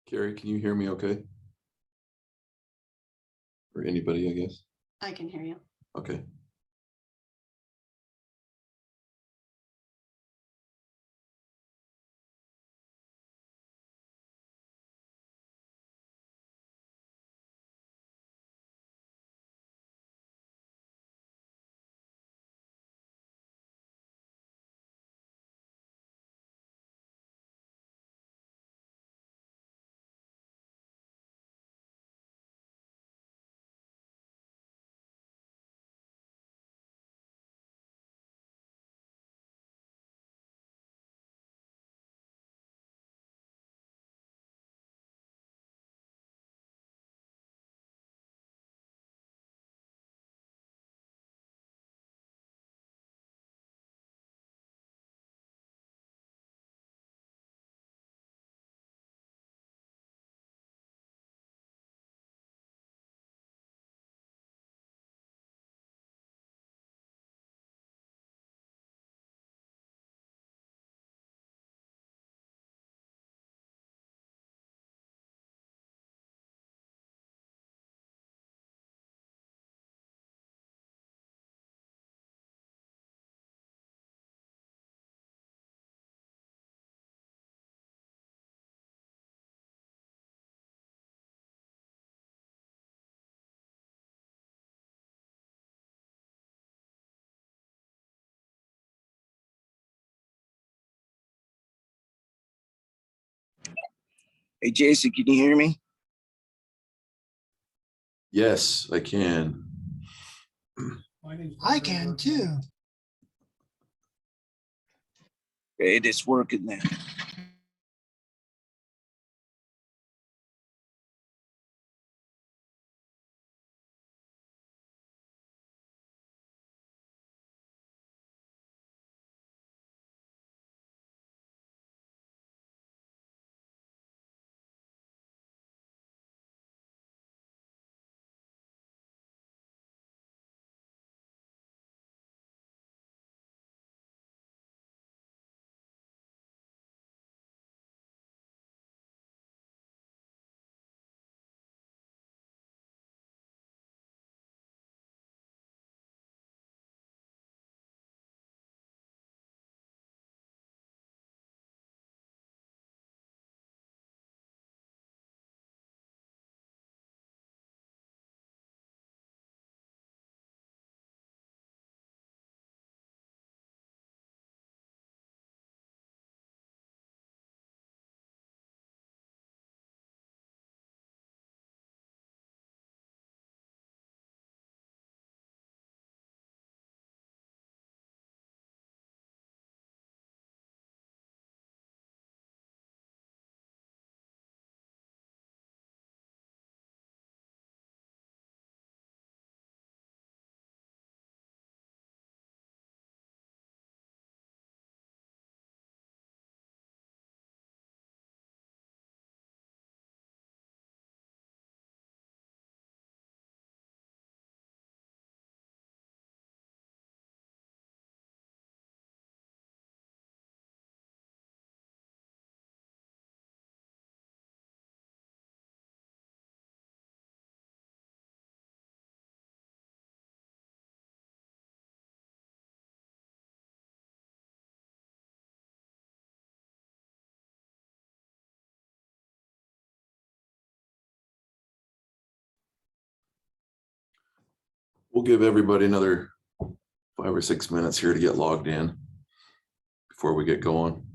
Carrie, can you hear me okay? Or anybody, I guess? I can hear you. Okay. Hey, Jason, can you hear me? Yes, I can. I can too. Okay, it is working now. We'll give everybody another 5 or 6 minutes here to get logged in before we get going.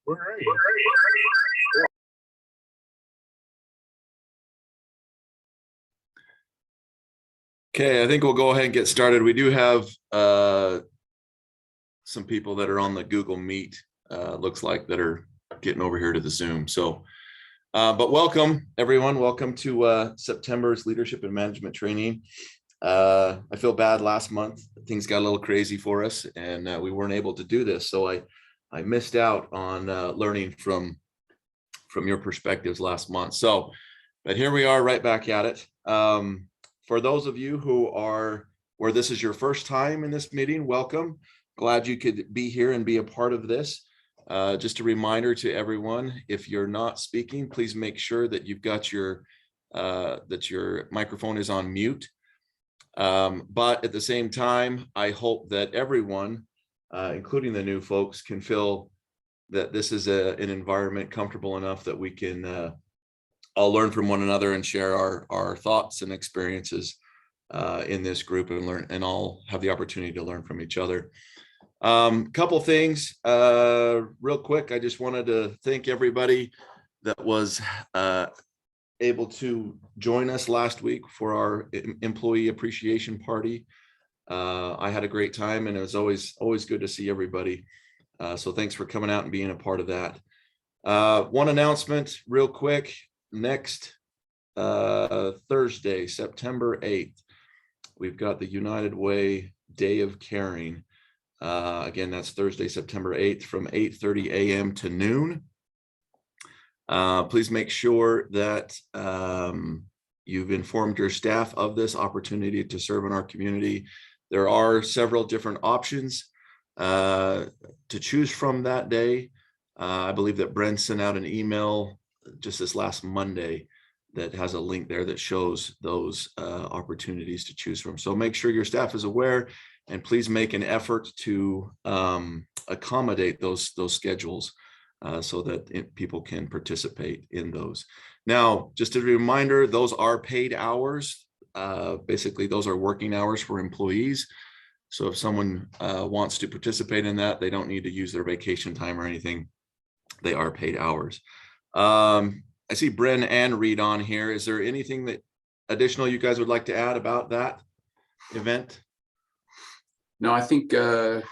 Where are you? Okay, I think we'll go ahead and get started. We do have some people that are on the Google Meet, looks like, that are getting over here to the Zoom. So, but welcome everyone. Welcome to September's Leadership and Management Training. I feel bad, last month things got a little crazy for us and we weren't able to do this. So I missed out on learning from your perspectives last month. So, but here we are right back at it. For those of you who are, where this is your first time in this meeting, welcome. Glad you could be here and be a part of this. Just a reminder to everyone, if you're not speaking, please make sure that you've got your, that your microphone is on mute. But at the same time, I hope that everyone, including the new folks, can feel that this is an environment comfortable enough that we can all learn from one another and share our thoughts and experiences in this group, and learn, and all have the opportunity to learn from each other. Couple things real quick. I just wanted to thank everybody that was able to join us last week for our employee appreciation party. I had a great time, and it was always good to see everybody. So thanks for coming out and being a part of that. One announcement real quick. Next Thursday, September 8th, we've got the United Way Day of Caring. Again, that's Thursday, September 8th from 8:30 a.m. to noon. Please make sure that you've informed your staff of this opportunity to serve in our community. There are several different options to choose from that day. I believe that Brent sent out an email just this last Monday that has a link there that shows those opportunities to choose from. So make sure your staff is aware, and please make an effort to accommodate those schedules so that people can participate in those. Now, just a reminder, those are paid hours. Basically, those are working hours for employees. So if someone wants to participate in that, they don't need to use their vacation time or anything. They are paid hours. I see Bren and Reed on here. Is there anything that additional you guys would like to add about that event? No, I think we're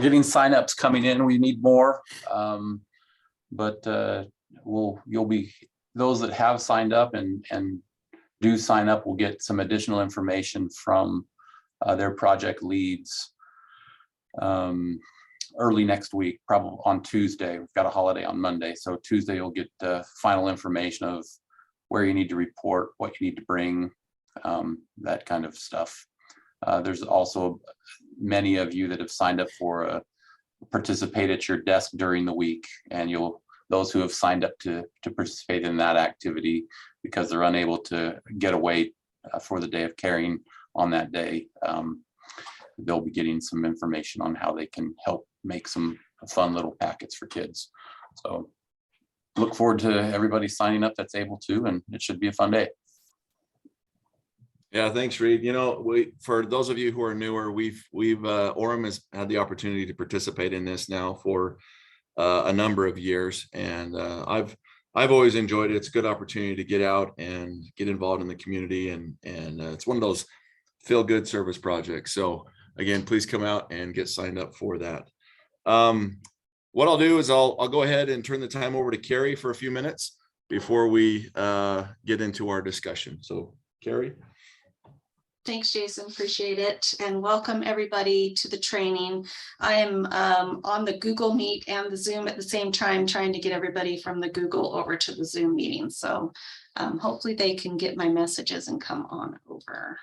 getting signups coming in. We need more, but you'll be, those that have signed up and do sign up will get some additional information from their project leads early next week, probably on Tuesday. We've got a holiday on Monday, so Tuesday you'll get the final information of where you need to report, what you need to bring, that kind of stuff. There's also many of you that have signed up for participate at your desk during the week, and those who have signed up to participate in that activity because they're unable to get away for the Day of Caring on that day, they'll be getting some information on how they can help make some fun little packets for kids. So look forward to everybody signing up that's able to, and it should be a fun day. Yeah, thanks, Reed. You know, for those of you who are newer, Orem has had the opportunity to participate in this now for a number of years, and I've always enjoyed it. It's a good opportunity to get out and get involved in the community, and it's one of those feel-good service projects. So again, please come out and get signed up for that. What I'll do is I'll go ahead and turn the time over to Carrie for a few minutes before we get into our discussion. So Carrie. Thanks, Jason. Appreciate it. And welcome everybody to the training. I am on the Google Meet and the Zoom at the same time, trying to get everybody from the Google over to the Zoom meeting. So hopefully they can get my messages and come on over.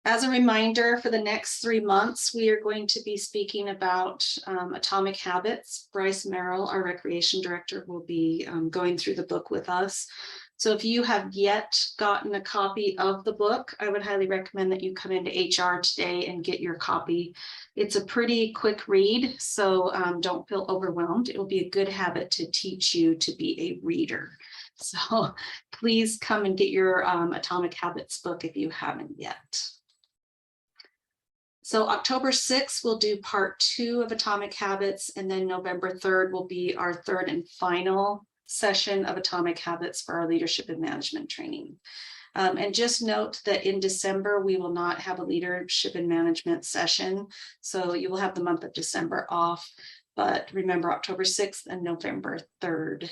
As a reminder, for the next 3 months, we are going to be speaking about Atomic Habits. Bryce Merrill, our recreation director, will be going through the book with us. So if you have yet gotten a copy of the book, I would highly recommend that you come into HR today and get your copy. It's a pretty quick read, so don't feel overwhelmed. It will be a good habit to teach you to be a reader. So please come and get your Atomic Habits book if you haven't yet. So October 6th, we'll do part 2 of Atomic Habits, and then November 3rd will be our third and final session of Atomic Habits for our leadership and management training. And just note that in December, we will not have a leadership and management session. So you will have the month of December off, but remember October 6th and November 3rd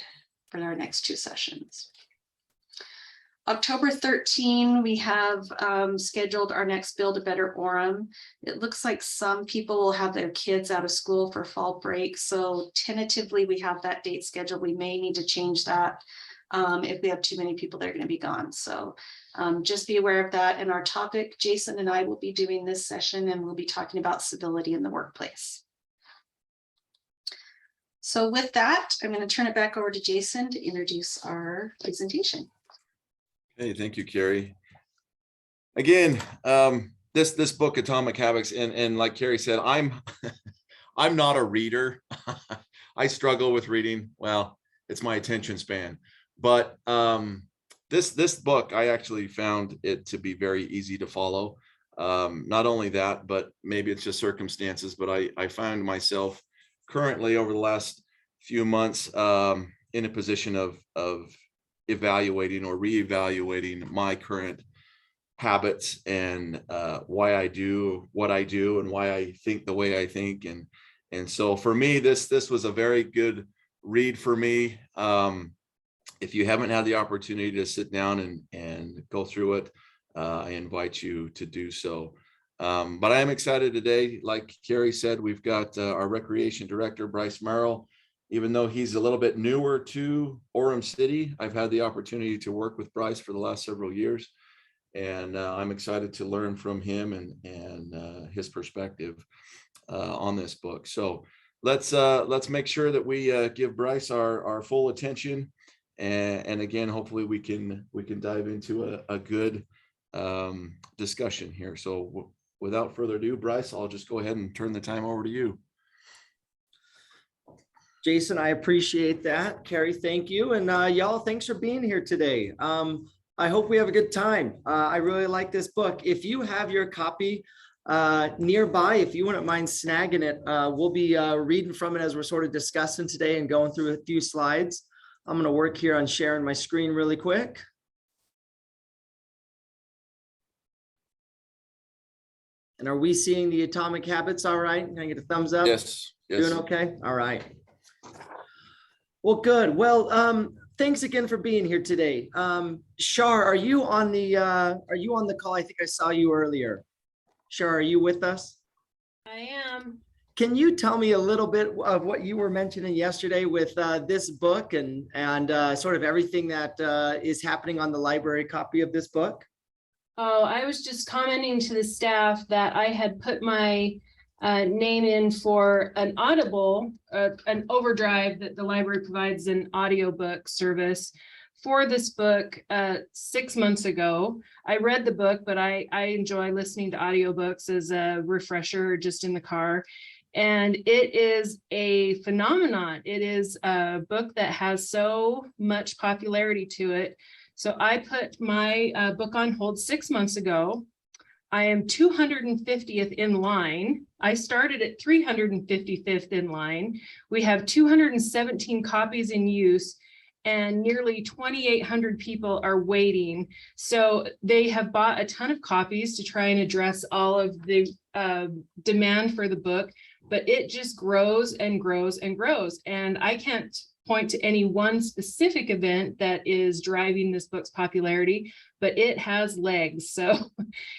for our next 2 sessions. October 13, we have scheduled our next Build a Better Orem. It looks like some people will have their kids out of school for fall break. So tentatively, we have that date scheduled. We may need to change that if we have too many people that are going to be gone. So just be aware of that. And our topic, Jason and I will be doing this session, and we'll be talking about civility in the workplace. So with that, I'm going to turn it back over to Jason to introduce our presentation. Hey, thank you, Carrie. Again, this book, Atomic Habits, and like Carrie said, I'm not a reader. I struggle with reading. Well, it's my attention span. But this book, I actually found it to be very easy to follow. Not only that, but maybe it's just circumstances, but I find myself currently over the last few months in a position of evaluating or reevaluating my current habits and why I do what I do and why I think the way I think. And so for me, this was a very good read for me. If you haven't had the opportunity to sit down and go through it, I invite you to do so. But I am excited today. Like Carrie said, we've got our recreation director, Bryce Merrill. Even though he's a little bit newer to Orem City, I've had the opportunity to work with Bryce for the last several years. And I'm excited to learn from him and his perspective on this book. So let's make sure that we give Bryce our full attention. And again, hopefully we can dive into a good discussion here. So without further ado, Bryce, I'll just go ahead and turn the time over to you. Jason, I appreciate that. Carrie, thank you. And y'all, thanks for being here today. I hope we have a good time. I really like this book. If you have your copy nearby, if you wouldn't mind snagging it, we'll be reading from it as we're sort of discussing today and going through a few slides. I'm going to work here on sharing my screen really quick. And are we seeing the Atomic Habits all right? Can I get a thumbs up? Yes. Yes. Doing okay? All right. Well, good. Well, thanks again for being here today. Shar, are you on the call? I think I saw you earlier. Shar, are you with us? I am. Can you tell me a little bit of what you were mentioning yesterday with this book and sort of everything that is happening on the library copy of this book? Oh, I was just commenting to the staff that I had put my name in for an Audible, an overdrive that the library provides an audiobook service for this book 6 months ago. I read the book, but I enjoy listening to audiobooks as a refresher just in the car. And it is a phenomenon. It is a book that has so much popularity to it. So I put my book on hold 6 months ago. I am 250th in line. I started at 355th in line. We have 217 copies in use and nearly 2,800 people are waiting. So they have bought a ton of copies to try and address all of the demand for the book, but it just grows and grows and grows. And I can't point to any one specific event that is driving this book's popularity, but it has legs. So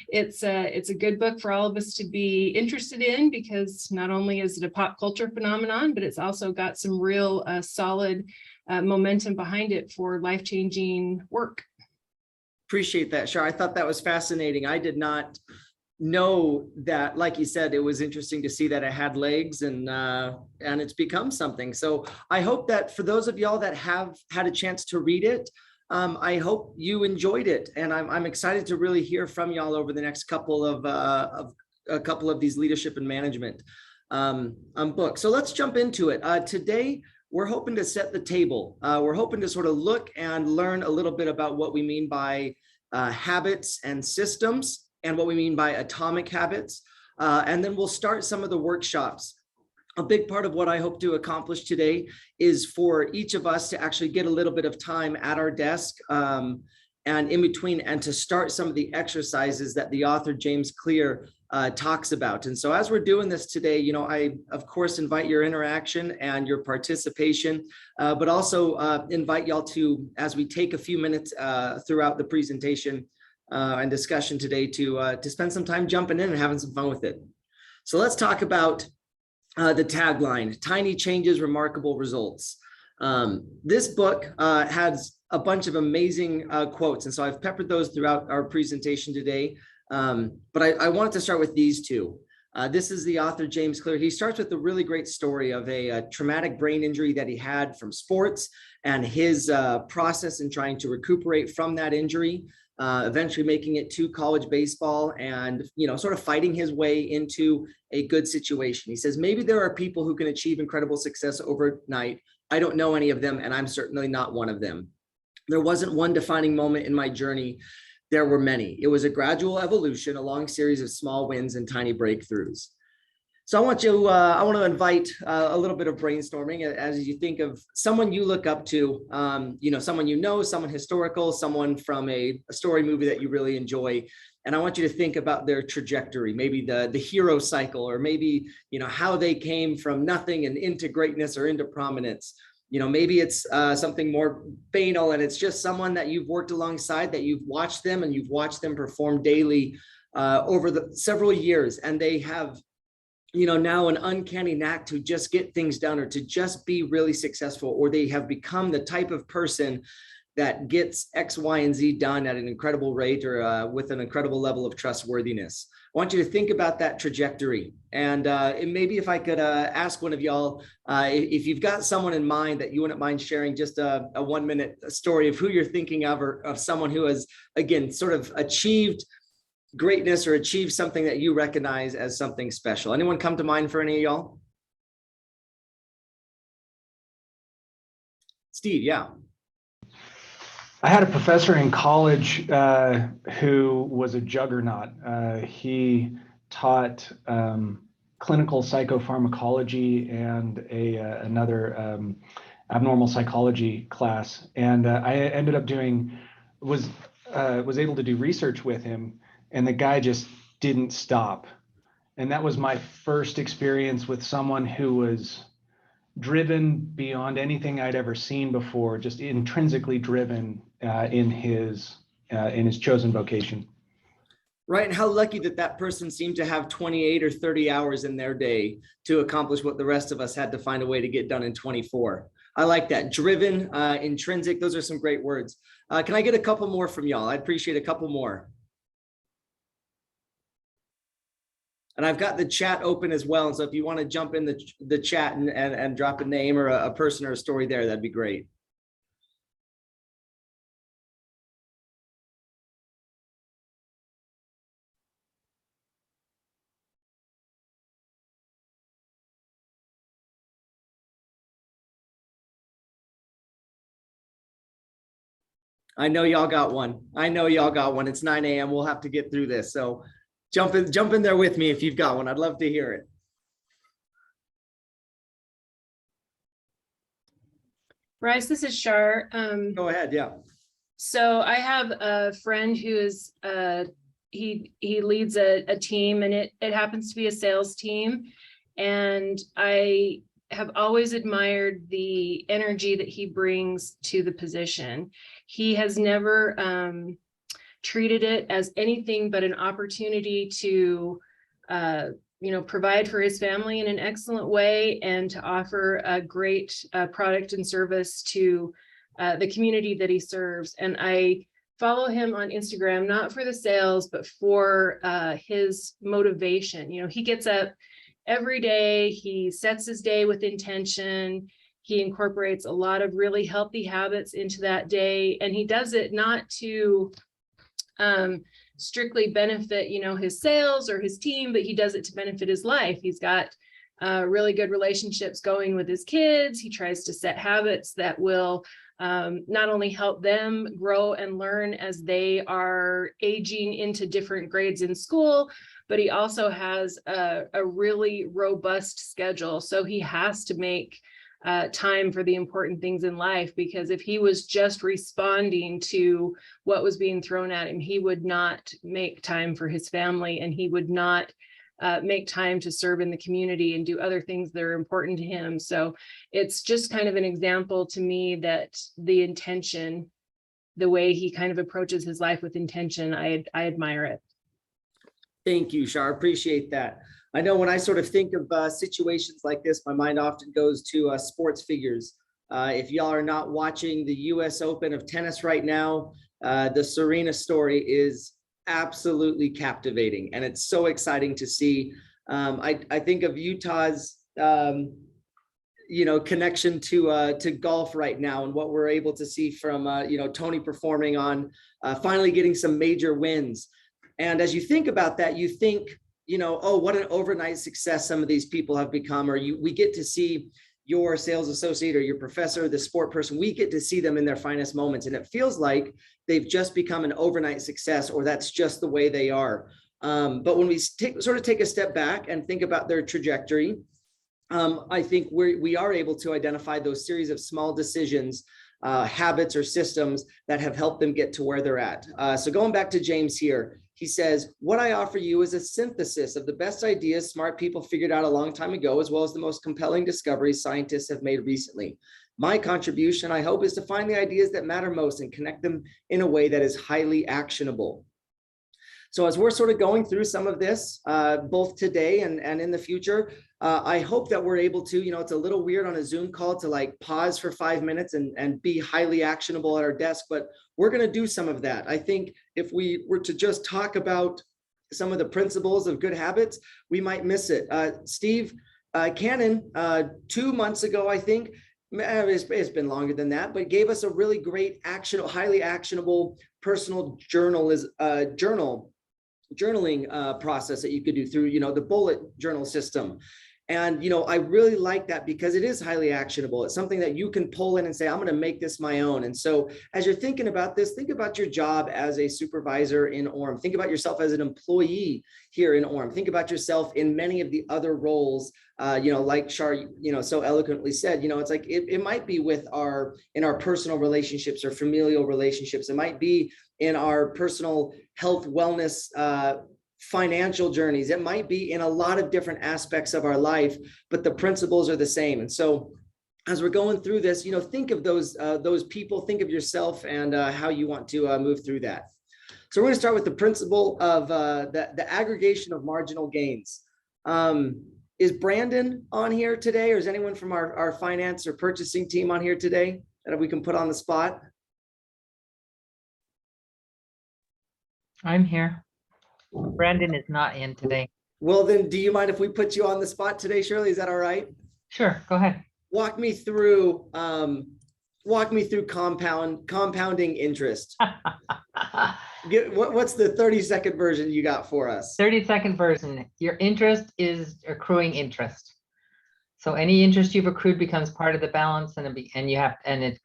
it's a good book for all of us to be interested in, because not only is it a pop culture phenomenon, but it's also got some real solid momentum behind it for life-changing work. Appreciate that, Shar. I thought that was fascinating. I did not know that, like you said, it was interesting to see that it had legs and it's become something. So I hope that for those of y'all that have had a chance to read it, I hope you enjoyed it. And I'm excited to really hear from y'all over the next couple of these leadership and management books. So let's jump into it. Today, we're hoping to set the table. We're hoping to sort of look and learn a little bit about what we mean by habits and systems, and what we mean by atomic habits. And then we'll start some of the workshops. A big part of what I hope to accomplish today is for each of us to actually get a little bit of time at our desk and in between, and to start some of the exercises that the author James Clear talks about. And so as we're doing this today, you know, I of course invite your interaction and your participation, but also invite y'all to, as we take a few minutes throughout the presentation and discussion today, to spend some time jumping in and having some fun with it. So let's talk about the tagline, Tiny Changes, Remarkable Results. This book has a bunch of amazing quotes, and so I've peppered those throughout our presentation today. But I wanted to start with these two. This is the author, James Clear. He starts with a really great story of a traumatic brain injury that he had from sports, and his process in trying to recuperate from that injury, eventually making it to college baseball, and, you know, sort of fighting his way into a good situation. He says, maybe there are people who can achieve incredible success overnight. I don't know any of them, and I'm certainly not one of them. There wasn't one defining moment in my journey. There were many. It was a gradual evolution, a long series of small wins and tiny breakthroughs. So I want to invite a little bit of brainstorming as you think of someone you look up to, you know, someone you know, someone historical, someone from a story movie that you really enjoy. And I want you to think about their trajectory, maybe the hero cycle, or maybe, you know, how they came from nothing and into greatness or into prominence. You know, maybe it's something more banal, and it's just someone that you've worked alongside, that you've watched them and you've watched them perform daily over the several years, and they have, you know, now an uncanny knack to just get things done, or to just be really successful, or they have become the type of person that gets X, Y, and Z done at an incredible rate, or with an incredible level of trustworthiness. I want you to think about that trajectory. And maybe if I could ask one of y'all, if you've got someone in mind that you wouldn't mind sharing just a 1 minute story of who you're thinking of, or of someone who has, again, sort of achieved greatness or achieved something that you recognize as something special. Anyone come to mind for any of y'all? Steve, yeah. I had a professor in college who was a juggernaut. He taught clinical psychopharmacology and another abnormal psychology class. And I ended up was able to do research with him, and the guy just didn't stop. And that was my first experience with someone who was driven beyond anything I'd ever seen before, just intrinsically driven in his chosen vocation. Right, and how lucky that that person seemed to have 28 or 30 hours in their day to accomplish what the rest of us had to find a way to get done in 24. I like that. Driven, intrinsic, those are some great words. Can I get a couple more from y'all? I'd appreciate a couple more. And I've got the chat open as well. And so if you want to jump in the chat and drop a name or a person or a story there, that'd be great. I know y'all got one. I know y'all got one. It's 9 a.m. We'll have to get through this. So jump in there with me if you've got one. I'd love to hear it. Bryce, this is Shar. Go ahead. Yeah. So I have a friend who is he leads a team, and it happens to be a sales team. And I have always admired the energy that he brings to the position. He has never treated it as anything but an opportunity to provide for his family in an excellent way, and to offer a great product and service to the community that he serves. And I follow him on Instagram, not for the sales, but for his motivation. You know, he gets up every day, he sets his day with intention. He incorporates a lot of really healthy habits into that day, and he does it not to strictly benefit, his sales or his team, but he does it to benefit his life. He's got really good relationships going with his kids. He tries to set habits that will not only help them grow and learn as they are aging into different grades in school, but he also has a really robust schedule. So he has to make time for the important things in life, because if he was just responding to what was being thrown at him, he would not make time for his family, and he would not make time to serve in the community and do other things that are important to him. So it's just kind of an example to me that the intention, the way he kind of approaches his life with intention, I admire it. Thank you, Shar. Appreciate that. I know when I sort of think of situations like this, my mind often goes to sports figures. If y'all are not watching the US Open of tennis right now, the Serena story is absolutely captivating, and it's so exciting to see. I think of Utah's connection to golf right now, and what we're able to see from Tony performing on finally getting some major wins. And as you think about that, you think, oh, what an overnight success some of these people have become, or we get to see your sales associate or your professor, the sport person, we get to see them in their finest moments. And it feels like they've just become an overnight success, or that's just the way they are. But when we take a step back and think about their trajectory, I think we are able to identify those series of small decisions, habits or systems that have helped them get to where they're at. So going back to James here, he says, what I offer you is a synthesis of the best ideas smart people figured out a long time ago, as well as the most compelling discoveries scientists have made recently. My contribution, I hope, is to find the ideas that matter most and connect them in a way that is highly actionable. So as we're sort of going through some of this, both today and in the future, I hope that we're able to, it's a little weird on a Zoom call to like pause for 5 minutes and be highly actionable at our desk, but we're going to do some of that. I think if we were to just talk about some of the principles of good habits, we might miss it. Steve Cannon, 2 months ago, I think, it's been longer than that, but gave us a really great highly actionable personal journaling process that you could do through, the bullet journal system. And, I really like that because it is highly actionable. It's something that you can pull in and say, I'm going to make this my own. And so as you're thinking about this, think about your job as a supervisor in Orem. Think about yourself as an employee here in Orem. Think about yourself in many of the other roles, like Shar, so eloquently said, it's like, it might be in our personal relationships or familial relationships. It might be in our personal health, wellness, financial journeys. It might be in a lot of different aspects of our life, but the principles are the same. And so as we're going through this, think of those people, think of yourself and how you want to move through that. So we're going to start with the principle of the aggregation of marginal gains. Is Brandon on here today, or is anyone from our finance or purchasing team on here today that we can put on the spot? I'm here. Brandon is not in today. Well, then, do you mind if we put you on the spot today, Shirley? Is that all right? Sure, go ahead. Walk me through compounding interest. What's the 30-second version you got for us? 30-second version. Your interest is accruing interest. So any interest you've accrued becomes part of the balance, and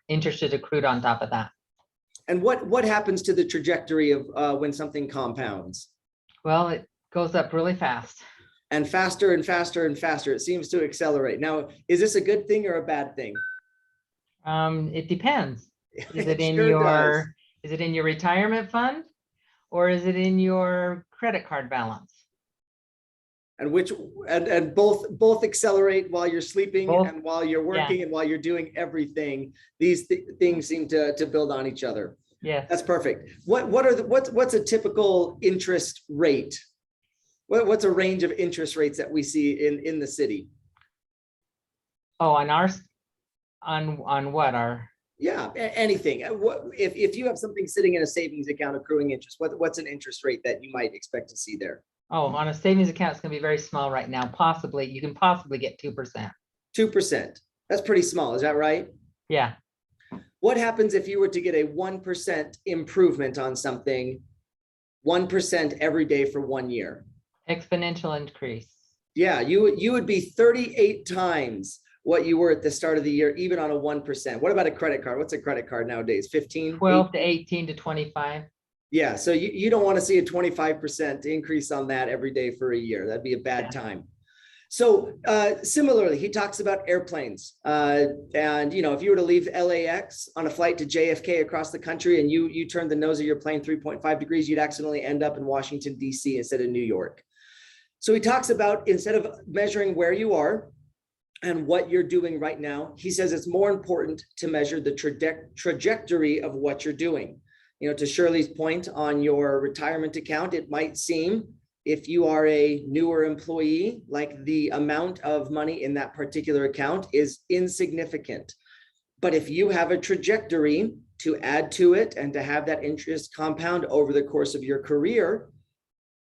interest is accrued on top of that. And what happens to the trajectory of when something compounds? Well, it goes up really fast. And faster and faster and faster. It seems to accelerate. Now, is this a good thing or a bad thing? It depends. Is it in Sure is it in your retirement fund, or is it in your credit card balance? And both accelerate while you're sleeping and while you're working and while you're doing everything. These things seem to build on each other. Yes. That's perfect. What's a typical interest rate? What's a range of interest rates that we see in the city? Oh, on what? Yeah, anything. If you have something sitting in a savings account accruing interest, what's an interest rate that you might expect to see there? Oh, on a savings account, it's going to be very small right now. You can possibly get 2%. 2%. That's pretty small. Is that right? Yeah. What happens if you were to get a 1% improvement on something, 1% every day for 1 year? Exponential increase. Yeah, you would be 38 times what you were at the start of the year, even on a 1%. What about a credit card? What's a credit card nowadays? 15? 12 to 18 to 25. Yeah, so you don't want to see a 25% increase on that every day for a year. That'd be a bad time. So similarly, he talks about airplanes. And, you know, if you were to leave LAX on a flight to JFK across the country and you turned the nose of your plane 3.5 degrees, you'd accidentally end up in Washington, D.C. instead of New York. So he talks about, instead of measuring where you are and what you're doing right now, he says it's more important to measure the trajectory of what you're doing. You know, to Shirley's point on your retirement account, it might seem, if you are a newer employee, like the amount of money in that particular account is insignificant. But if you have a trajectory to add to it and to have that interest compound over the course of your career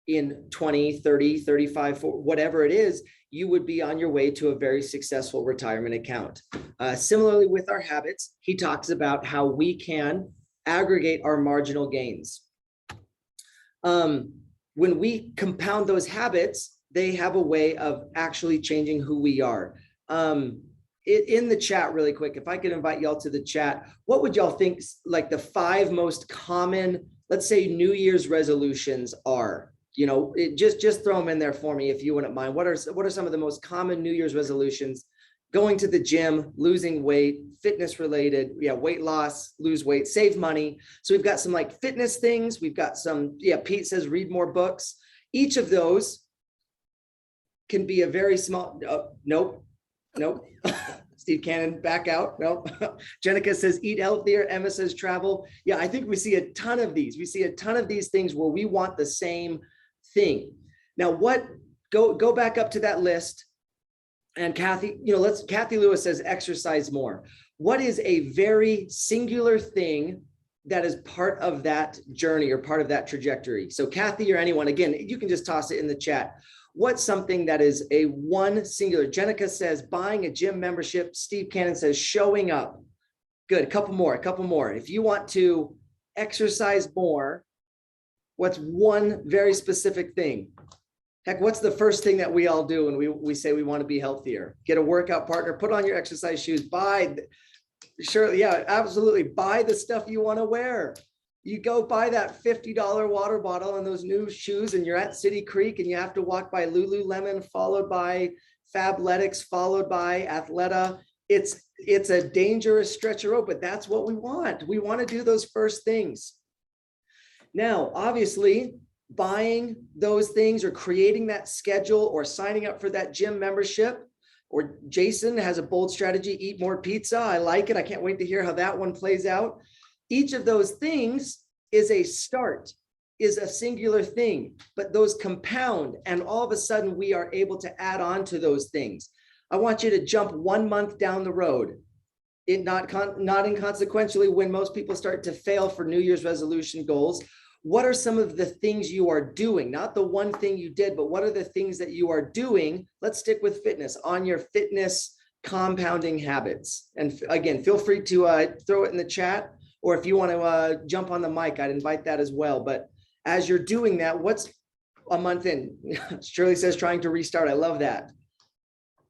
in 20, 30, 35, 40, whatever it is, you would be on your way to a very successful retirement account. Similarly, with our habits, he talks about how we can aggregate our marginal gains. When we compound those habits, they have a way of actually changing who we are. In the chat really quick, if I could invite y'all to the chat, what would y'all think like the 5 most common, let's say, New Year's resolutions are? You know, just throw them in there for me if you wouldn't mind. What are some of the most common New Year's resolutions? Going to the gym, losing weight, fitness related, weight loss, lose weight, save money. So we've got some like fitness things. We've got some, Pete says read more books. Each of those can be a very small, nope. Steve Cannon, back out. Nope. Jenica says eat healthier. Emma says travel. Yeah, I think we see a ton of these. We see a ton of these things where we want the same thing. Now, go back up to that list. And Kathy, Kathy Lewis says exercise more. What is a very singular thing that is part of that journey or part of that trajectory? So Kathy or anyone, again, you can just toss it in the chat. What's something that is a one singular? Jenica says buying a gym membership. Steve Cannon says showing up. Good, a couple more. If you want to exercise more, what's one very specific thing? Heck, what's the first thing that we all do when we say we want to be healthier? Get a workout partner, put on your exercise shoes, absolutely. Buy the stuff you want to wear. You go buy that $50 water bottle and those new shoes and you're at City Creek and you have to walk by Lululemon, followed by Fabletics, followed by Athleta. It's a dangerous stretch of rope, but that's what we want. We want to do those first things. Now, obviously, buying those things or creating that schedule or signing up for that gym membership, or Jason has a bold strategy, eat more pizza. I like it. I can't wait to hear how that one plays out. Each of those things is a start, is a singular thing, but those compound and all of a sudden we are able to add on to those things. I want you to jump 1 month down the road. Not inconsequentially, when most people start to fail for New Year's resolution goals, what are some of the things you are doing? Not the one thing you did, but what are the things that you are doing? Let's stick with fitness, on your fitness compounding habits. And again, feel free to throw it in the chat, or if you want to jump on the mic, I'd invite that as well. But as you're doing that, what's a month in? Shirley says trying to restart. I love that.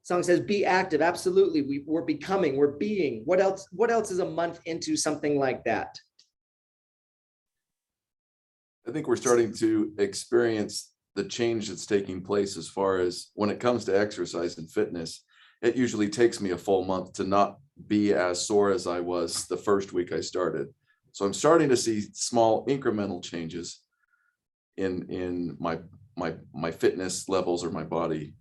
Song says be active. Absolutely. We're becoming, we're being. What else is a month into something like that? I think we're starting to experience the change that's taking place as far as when it comes to exercise and fitness. It usually takes me a full month to not be as sore as I was the first week I started. So I'm starting to see small incremental changes in my fitness levels or my body.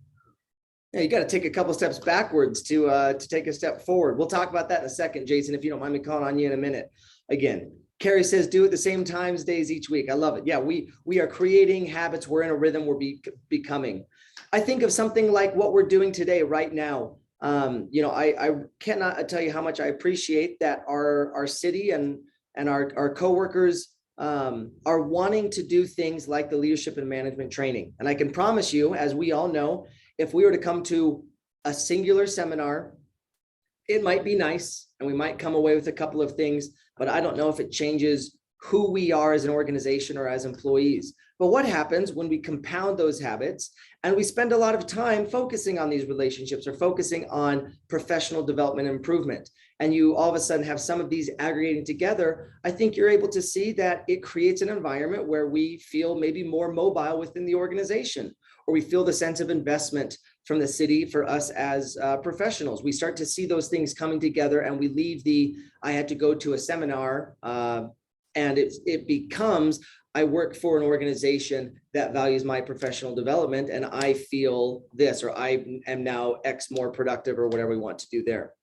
Yeah, you got to take a couple steps backwards to take a step forward. We'll talk about that in a second, Jason, if you don't mind me calling on you in a minute. Again, Carrie says, do it the same times, days each week. I love it. Yeah, we are creating habits. We're in a rhythm. We're becoming. I think of something like what we're doing today, right now. I cannot tell you how much I appreciate that our city and our coworkers are wanting to do things like the leadership and management training. And I can promise you, as we all know, if we were to come to a singular seminar, it might be nice and we might come away with a couple of things, but I don't know if it changes who we are as an organization or as employees. But what happens when we compound those habits and we spend a lot of time focusing on these relationships or focusing on professional development and improvement, and you all of a sudden have some of these aggregating together? I think you're able to see that it creates an environment where we feel maybe more mobile within the organization, or we feel the sense of investment from the city for us as professionals. We start to see those things coming together, and we leave the, I had to go to a seminar, and it becomes, I work for an organization that values my professional development, and I feel this, or I am now X more productive, or whatever we want to do there.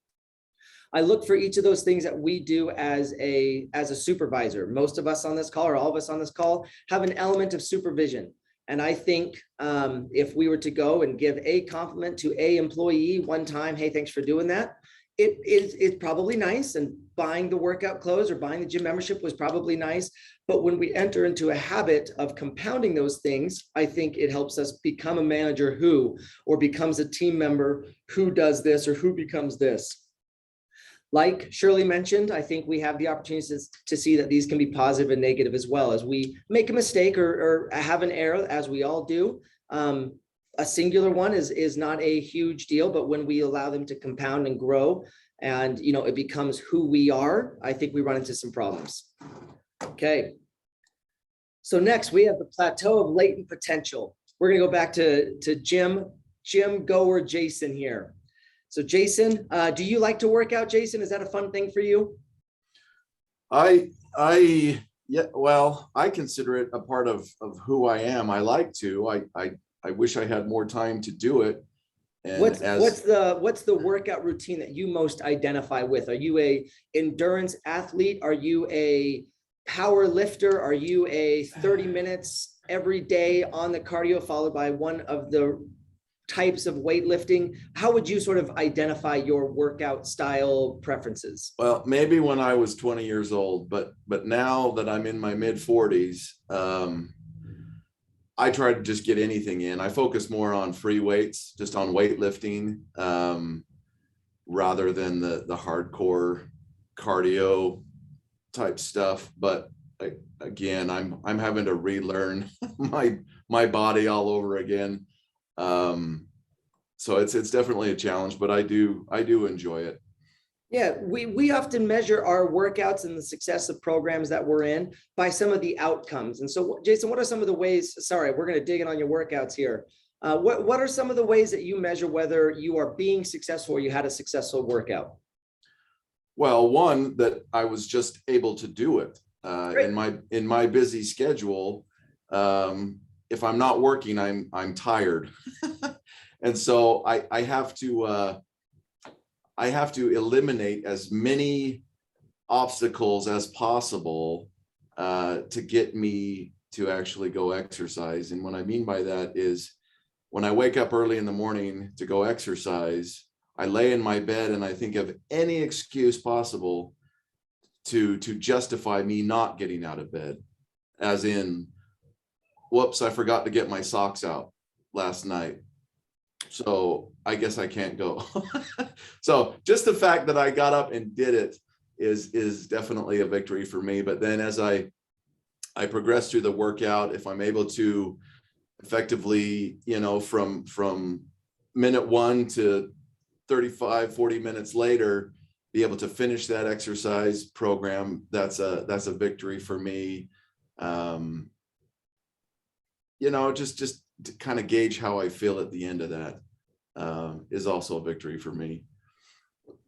I look for each of those things that we do as a supervisor. Most of us on this call, or all of us on this call, have an element of supervision. And I think if we were to go and give a compliment to a employee one time, hey, thanks for doing that, it's probably nice. And buying the workout clothes or buying the gym membership was probably nice. But when we enter into a habit of compounding those things, I think it helps us become a manager who, or becomes a team member who does this, or who becomes this. Like Shirley mentioned, I think we have the opportunities to see that these can be positive and negative as well. As we make a mistake or have an error, as we all do, a singular one is not a huge deal, but when we allow them to compound and grow, and it becomes who we are, I think we run into some problems. Okay. So next we have the plateau of latent potential. We're gonna go back to Jim Goer, Jason here. So Jason, do you like to work out, Jason? Is that a fun thing for you? Yeah, well, I consider it a part of who I am. I like to. I wish I had more time to do it. And what's the workout routine that you most identify with? Are you a endurance athlete? Are you a power lifter? Are you a 30 minutes every day on the cardio followed by one of the types of weightlifting? How would you sort of identify your workout style preferences? Well, maybe when I was 20 years old, but now that I'm in my mid 40s, I try to just get anything in. I focus more on free weights, just on weightlifting, rather than the hardcore cardio type stuff. But again, I'm having to relearn my body all over again. So it's definitely a challenge, but I do enjoy it. Yeah, we often measure our workouts and the success of programs that we're in by some of the outcomes. And so, Jason, what are some of the ways, sorry, we're going to dig in on your workouts here. What are some of the ways that you measure whether you are being successful or you had a successful workout? Well, one, that I was just able to do it in my busy schedule. If I'm not working, I'm tired. And so I have to eliminate as many obstacles as possible to get me to actually go exercise. And what I mean by that is when I wake up early in the morning to go exercise, I lay in my bed and I think of any excuse possible to justify me not getting out of bed, as in, whoops, I forgot to get my socks out last night, so I guess I can't go. So just the fact that I got up and did it is definitely a victory for me. But then as I progress through the workout, if I'm able to effectively, from minute 1 to 35, 40 minutes later, be able to finish that exercise program, that's a victory for me. Just to kind of gauge how I feel at the end of that is also a victory for me.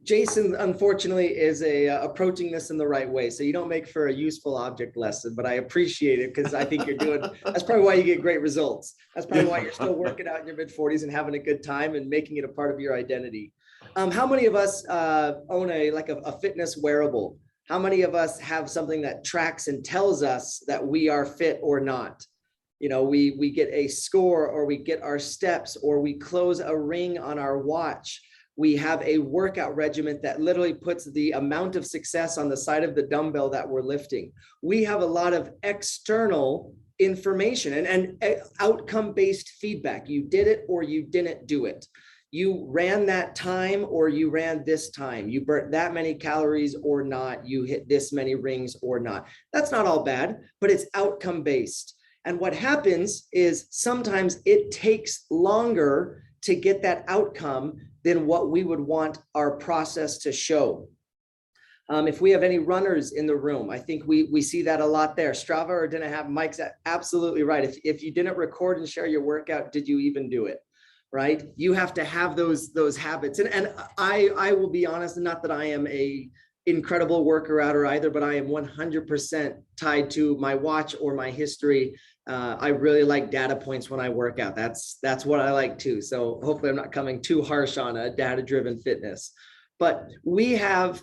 Jason, unfortunately, is approaching this in the right way. So you don't make for a useful object lesson, but I appreciate it because I think that's probably why you get great results. That's probably why you're still working out in your mid 40s and having a good time and making it a part of your identity. How many of us own a fitness wearable? How many of us have something that tracks and tells us that we are fit or not? We get a score, or we get our steps, or we close a ring on our watch. We have a workout regimen that literally puts the amount of success on the side of the dumbbell that we're lifting. We have a lot of external information and outcome-based feedback. You did it or you didn't do it. You ran that time or you ran this time. You burnt that many calories or not. You hit this many rings or not. That's not all bad, but it's outcome-based. And what happens is sometimes it takes longer to get that outcome than what we would want our process to show. If we have any runners in the room, I think we see that a lot there. Strava or didn't have, Mike's absolutely right. If you didn't record and share your workout, did you even do it? Right? You have to have those habits. And I will be honest, not that I am a incredible worker outer either, but I am 100% tied to my watch or my history. I really like data points when I work out. That's what I like too. So hopefully I'm not coming too harsh on a data-driven fitness. But we have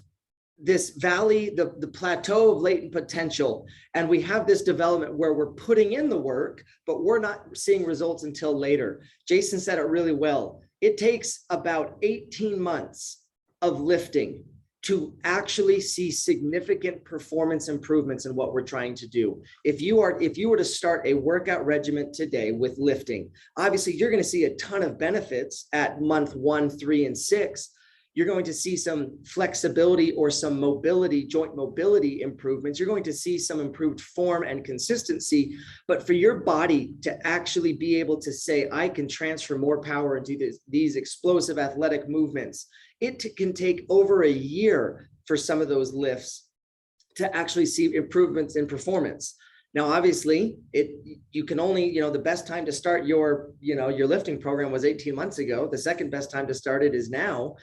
this valley, the plateau of latent potential, and we have this development where we're putting in the work, but we're not seeing results until later. Jason said it really well. It takes about 18 months of lifting to actually see significant performance improvements in what we're trying to do. If you were to start a workout regimen today with lifting, obviously you're going to see a ton of benefits at month 1, 3, and 6. You're going to see some flexibility or some mobility, joint mobility improvements. You're going to see some improved form and consistency. But for your body to actually be able to say, I can transfer more power into these explosive athletic movements, it can take over a year for some of those lifts to actually see improvements in performance. Now, obviously, you can only, the best time to start your lifting program was 18 months ago. The second best time to start it is now.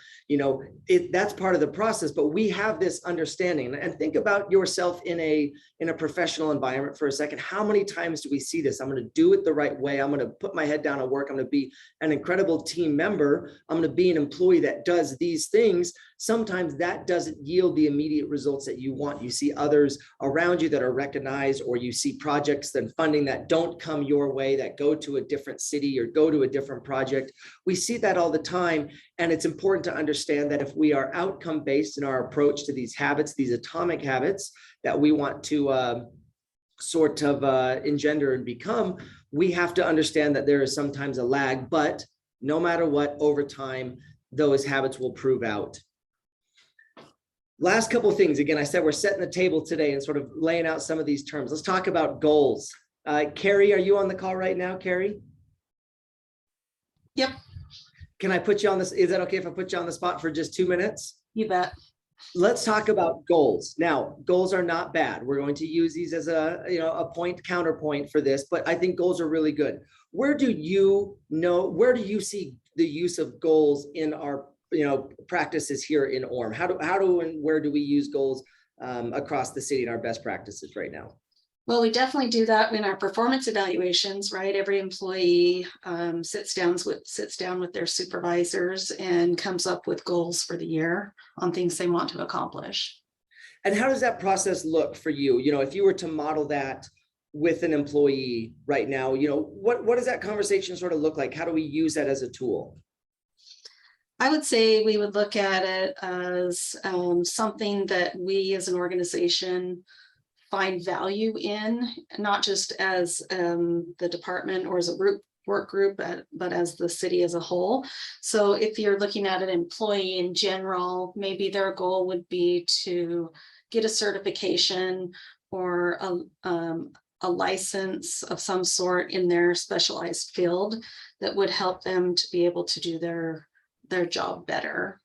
That's part of the process, but we have this understanding. And think about yourself in a professional environment for a second. How many times do we see this? I'm going to do it the right way. I'm going to put my head down and work. I'm going to be an incredible team member. I'm going to be an employee that does these things. Sometimes that doesn't yield the immediate results that you want. You see others around you that are recognized, or you see projects and funding that don't come your way, that go to a different city or go to a different project. We see that all the time. And it's important to understand that if we are outcome-based in our approach to these habits, these atomic habits that we want to engender and become, we have to understand that there is sometimes a lag, but no matter what, over time, those habits will prove out. Last couple of things. Again, I said we're setting the table today and sort of laying out some of these terms. Let's talk about goals. Carrie, are you on the call right now, Carrie? Yep. Can I put you on this? Is that okay if I put you on the spot for just 2 minutes? You bet. Let's talk about goals. Now, goals are not bad. We're going to use these as a counterpoint for this, but I think goals are really good. Where do you see the use of goals in our practices here in Orem? How do and where do we use goals across the city in our best practices right now? Well, we definitely do that in our performance evaluations, right? Every employee sits down with their supervisors and comes up with goals for the year on things they want to accomplish. And how does that process look for you? If you were to model that with an employee right now, what does that conversation sort of look like? How do we use that as a tool? I would say we would look at it as something that we as an organization find value in, not just as the department or as a work group, but as the city as a whole. So if you're looking at an employee in general, maybe their goal would be to get a certification or a license of some sort in their specialized field that would help them to be able to do their job better.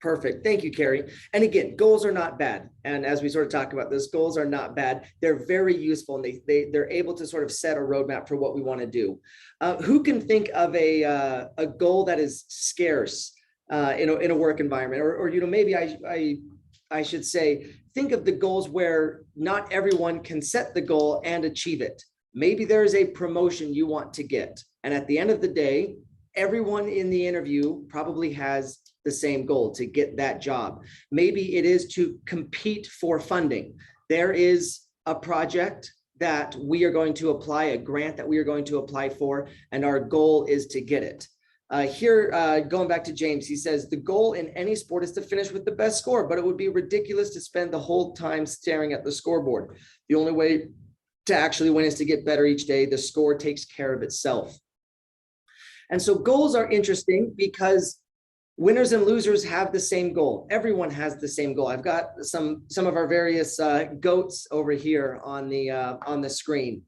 Perfect. Thank you, Carrie. And again, goals are not bad. And as we sort of talk about this, goals are not bad. They're very useful, and they're able to sort of set a roadmap for what we want to do. Who can think of a goal that is scarce in a work environment, or maybe I should say, think of the goals where not everyone can set the goal and achieve it. Maybe there is a promotion you want to get, and at the end of the day, everyone in the interview probably has the same goal, to get that job. Maybe it is to compete for funding. There is a project that we are going to apply, a grant that we are going to apply for, and our goal is to get it. Going back to James, he says, the goal in any sport is to finish with the best score, but it would be ridiculous to spend the whole time staring at the scoreboard. The only way to actually win is to get better each day. The score takes care of itself. And so goals are interesting because winners and losers have the same goal. Everyone has the same goal. I've got some of our various goats over here on the screen.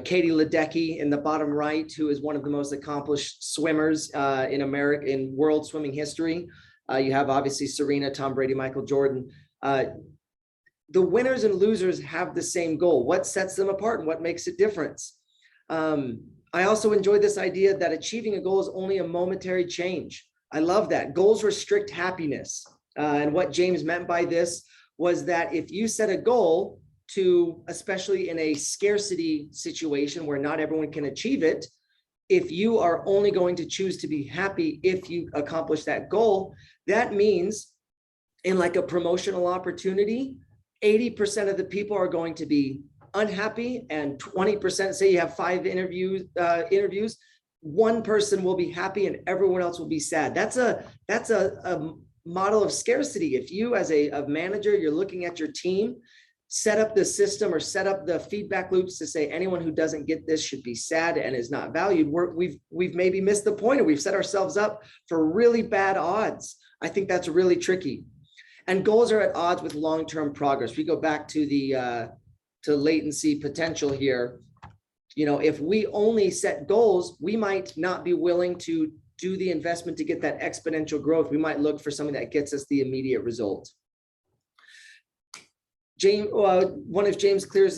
Katie Ledecky in the bottom right, who is one of the most accomplished swimmers in America, in world swimming history. You have obviously Serena, Tom Brady, Michael Jordan. The winners and losers have the same goal. What sets them apart and what makes a difference? I also enjoy this idea that achieving a goal is only a momentary change. I love that. Goals restrict happiness. And what James meant by this was that if you set a goal to, especially in a scarcity situation where not everyone can achieve it, if you are only going to choose to be happy if you accomplish that goal, that means in like a promotional opportunity, 80% of the people are going to be unhappy, and 20%, say you have 5 interviews, one person will be happy and everyone else will be sad. That's a model of scarcity. If you as a manager, you're looking at your team, set up the system or set up the feedback loops to say anyone who doesn't get this should be sad and is not valued, we've maybe missed the point, or we've set ourselves up for really bad odds. I think that's really tricky. And goals are at odds with long-term progress. We go back to the to latency potential here. You know, if we only set goals, we might not be willing to do the investment to get that exponential growth. We might look for something that gets us the immediate result. James, one of James Clear's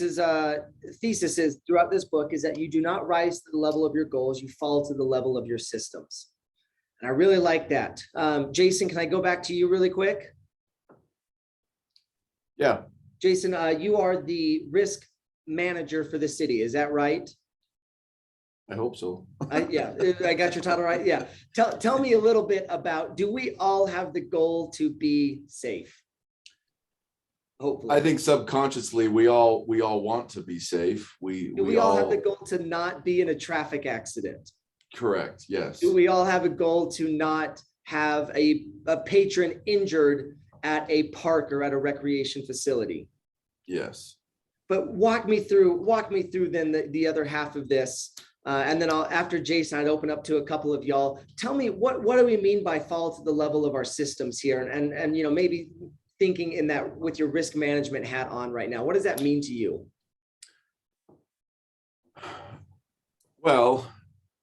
theses throughout this book is that you do not rise to the level of your goals, you fall to the level of your systems. And I really like that. Jason, can I go back to you really quick? Yeah. Jason, you are the risk manager for the city, is that right? I hope so. Yeah, I got your title right. Yeah. Tell me a little bit about, do we all have the goal to be safe? Hopefully. I think subconsciously we all want to be safe. Do we all have the goal to not be in a traffic accident? Correct. Yes. Do we all have a goal to not have a patron injured at a park or at a recreation facility? Yes. But walk me through then the other half of this. And then after Jason, I'd open up to a couple of y'all. Tell me, what do we mean by fall to the level of our systems here? And you know, maybe thinking in that with your risk management hat on right now, what does that mean to you? Well,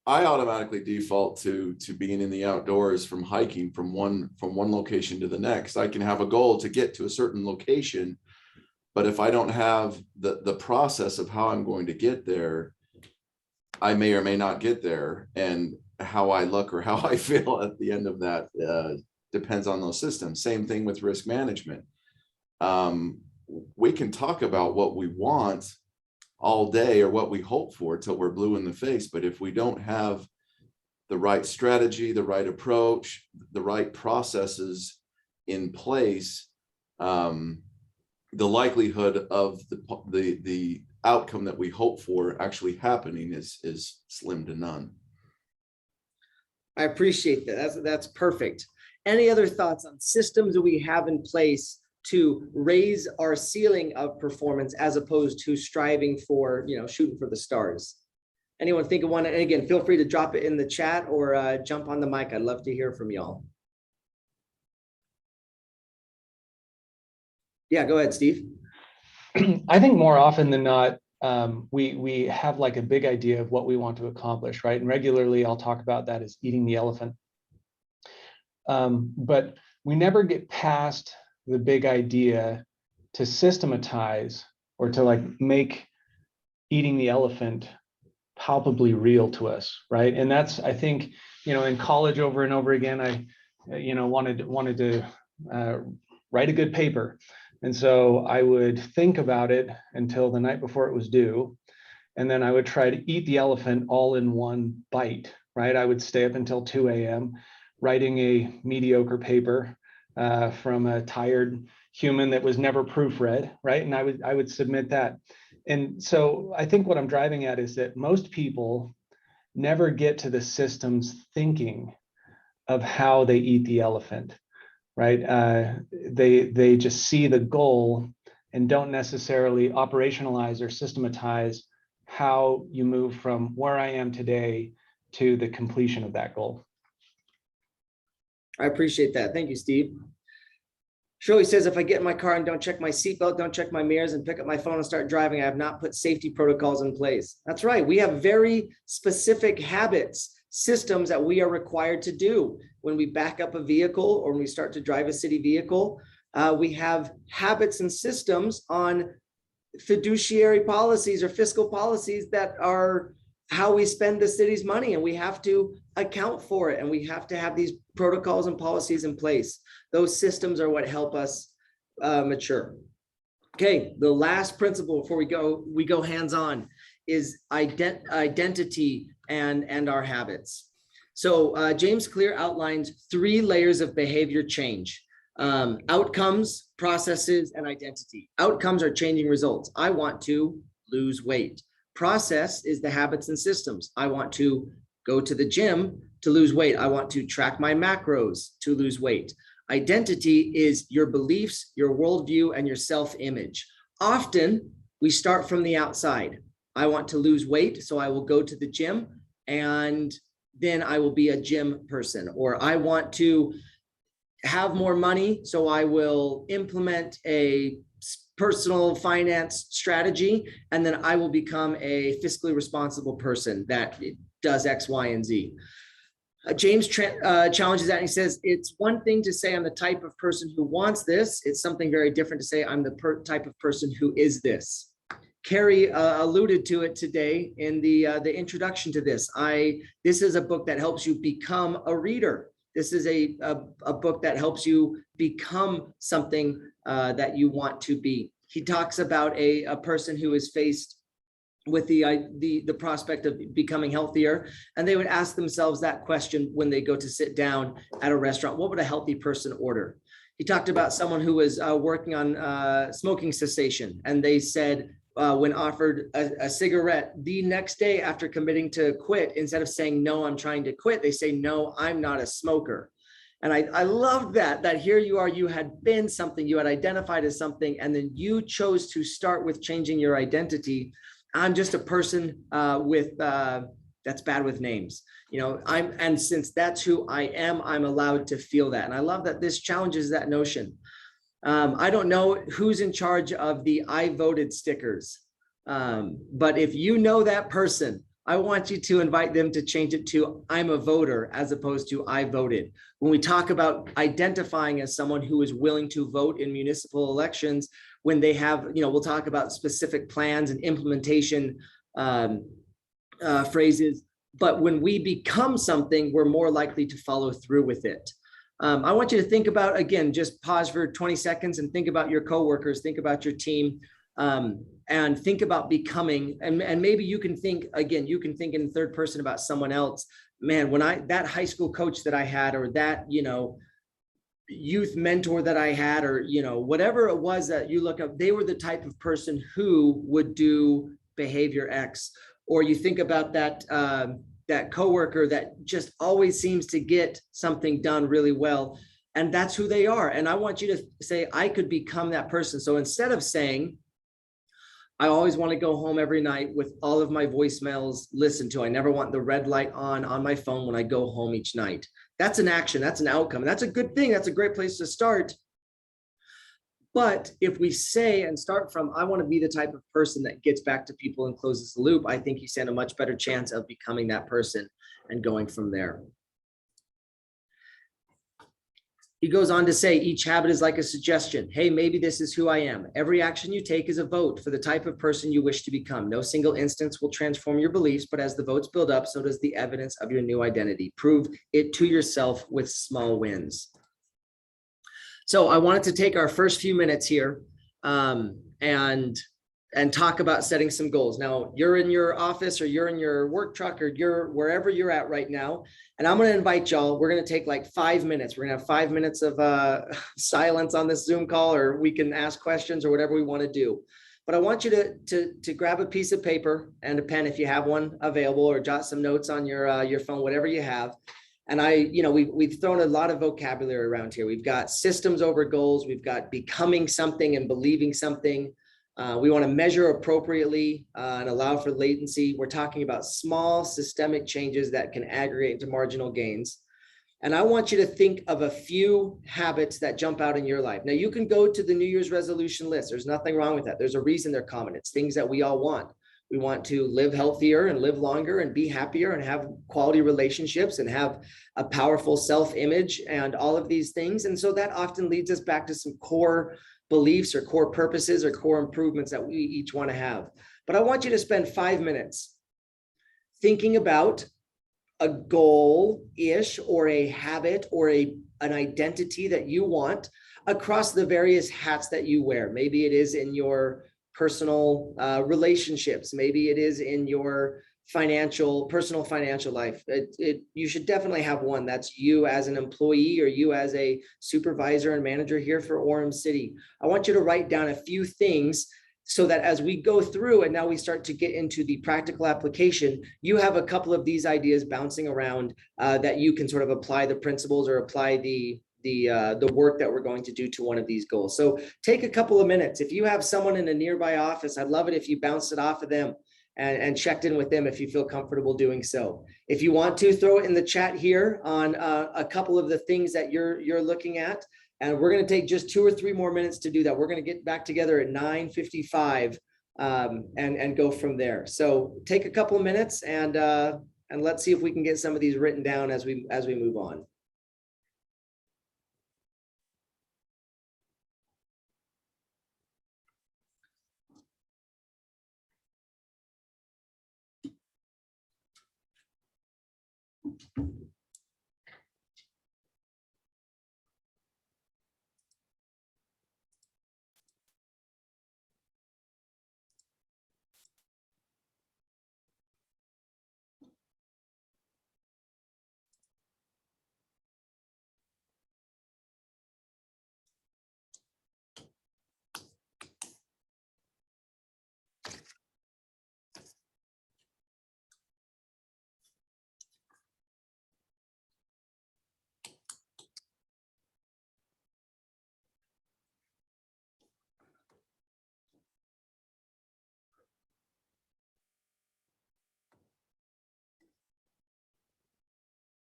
I automatically default to being in the outdoors, from hiking from one location to the next. I can have a goal to get to a certain location, but if I don't have the process of how I'm going to get there, I may or may not get there. And how I look or how I feel at the end of that depends on those systems. Same thing with risk management. We can talk about what we want all day or what we hope for till we're blue in the face, but if we don't have the right strategy, the right approach, the right processes in place, the likelihood of the outcome that we hope for actually happening is slim to none. I appreciate that. That's perfect. Any other thoughts on systems that we have in place to raise our ceiling of performance as opposed to striving for, you know, shooting for the stars? Anyone think of one? And again, feel free to drop it in the chat or jump on the mic. I'd love to hear from y'all. Yeah, go ahead, Steve. I think more often than not, we have like a big idea of what we want to accomplish, right? And regularly I'll talk about that as eating the elephant. But we never get past the big idea to systematize or to like make eating the elephant palpably real to us, right? And that's, I think, you know, in college over and over again, I, you know, wanted to write a good paper. And so I would think about it until the night before it was due. And then I would try to eat the elephant all in one bite, right? I would stay up until 2 a.m. writing a mediocre paper from a tired human that was never proofread, right? And I would submit that. And so I think what I'm driving at is that most people never get to the systems thinking of how they eat the elephant, right? They just see the goal and don't necessarily operationalize or systematize how you move from where I am today to the completion of that goal. I appreciate that. Thank you, Steve. Shirley says, if I get in my car and don't check my seatbelt, don't check my mirrors and pick up my phone and start driving, I have not put safety protocols in place. That's right. We have very specific habits, systems that we are required to do when we back up a vehicle or when we start to drive a city vehicle. We have habits and systems on fiduciary policies or fiscal policies that are how we spend the city's money, and we have to account for it, and we have to have these protocols and policies in place. Those systems are what help us mature. Okay, the last principle before we go hands-on is identity and our habits. So James Clear outlines 3 layers of behavior change: outcomes, processes, and identity. Outcomes are changing results. I want to lose weight. Process is the habits and systems. I want to go to the gym to lose weight. I want to track my macros to lose weight. Identity is your beliefs, your worldview, and your self-image. Often we start from the outside. I want to lose weight, so I will go to the gym and then I will be a gym person. Or I want to have more money, so I will implement a personal finance strategy, and then I will become a fiscally responsible person that does X, Y, and Z. James challenges that, and he says, it's one thing to say I'm the type of person who wants this. It's something very different to say I'm the type of person who is this. Carrie alluded to it today in the introduction to this. This is a book that helps you become a reader. This is a book that helps you become something that you want to be. He talks about a person who is faced with the prospect of becoming healthier, and they would ask themselves that question when they go to sit down at a restaurant: what would a healthy person order? He talked about someone who was working on smoking cessation, and they said, when offered a cigarette the next day after committing to quit, instead of saying, no, I'm trying to quit, they say, no, I'm not a smoker. And I love that here you are, you had been something, you had identified as something, and then you chose to start with changing your identity. I'm just a person that's bad with names. You know, and since that's who I am, I'm allowed to feel that. And I love that this challenges that notion. I don't know who's in charge of the I voted stickers, but if you know that person, I want you to invite them to change it to I'm a voter as opposed to I voted. When we talk about identifying as someone who is willing to vote in municipal elections, when they have, we'll talk about specific plans and implementation phrases, but when we become something, we're more likely to follow through with it. I want you to think about, again, just pause for 20 seconds and think about your coworkers, think about your team, and think about becoming, and maybe you can think, again, you can think in third person about someone else. Man, when that high school coach that I had, or that, youth mentor that I had, or, whatever it was that you look up, they were the type of person who would do behavior X. Or you think about that coworker that just always seems to get something done really well, and that's who they are. And I want you to say, I could become that person. So instead of saying, I always want to go home every night with all of my voicemails listened to, I never want the red light on my phone when I go home each night. That's an action, that's an outcome, and that's a good thing. That's a great place to start. But if we say and start from, I want to be the type of person that gets back to people and closes the loop, I think you stand a much better chance of becoming that person and going from there. He goes on to say, each habit is like a suggestion. Hey, maybe this is who I am. Every action you take is a vote for the type of person you wish to become. No single instance will transform your beliefs, but as the votes build up, so does the evidence of your new identity. Prove it to yourself with small wins. So I wanted to take our first few minutes here and talk about setting some goals. Now, you're in your office, or you're in your work truck, or you're wherever you're at right now. And I'm going to invite y'all, we're going to take like 5 minutes. We're going to have 5 minutes of silence on this Zoom call, or we can ask questions or whatever we want to do. But I want you to grab a piece of paper and a pen if you have one available, or jot some notes on your phone, whatever you have. And we've thrown a lot of vocabulary around here. We've got systems over goals. We've got becoming something and believing something. We want to measure appropriately and allow for latency. We're talking about small systemic changes that can aggregate into marginal gains. And I want you to think of a few habits that jump out in your life. Now, you can go to the New Year's resolution list. There's nothing wrong with that. There's a reason they're common. It's things that we all want. We want to live healthier and live longer and be happier and have quality relationships and have a powerful self-image and all of these things. And so that often leads us back to some core beliefs or core purposes or core improvements that we each want to have. But I want you to spend 5 minutes thinking about a goal-ish or a habit or an identity that you want across the various hats that you wear. Maybe it is in your personal relationships. Maybe it is in your personal financial life. You should definitely have one that's you as an employee or you as a supervisor and manager here for Orem City. I want you to write down a few things so that as we go through and now we start to get into the practical application, you have a couple of these ideas bouncing around that you can sort of apply the principles or apply the work that we're going to do to one of these goals. So take a couple of minutes. If you have someone in a nearby office, I'd love it if you bounced it off of them and checked in with them if you feel comfortable doing so. If you want to, throw it in the chat here on a couple of the things that you're looking at. And we're going to take just 2 or 3 more minutes to do that. We're going to get back together at 9:55 and go from there. So take a couple of minutes and let's see if we can get some of these written down as we move on.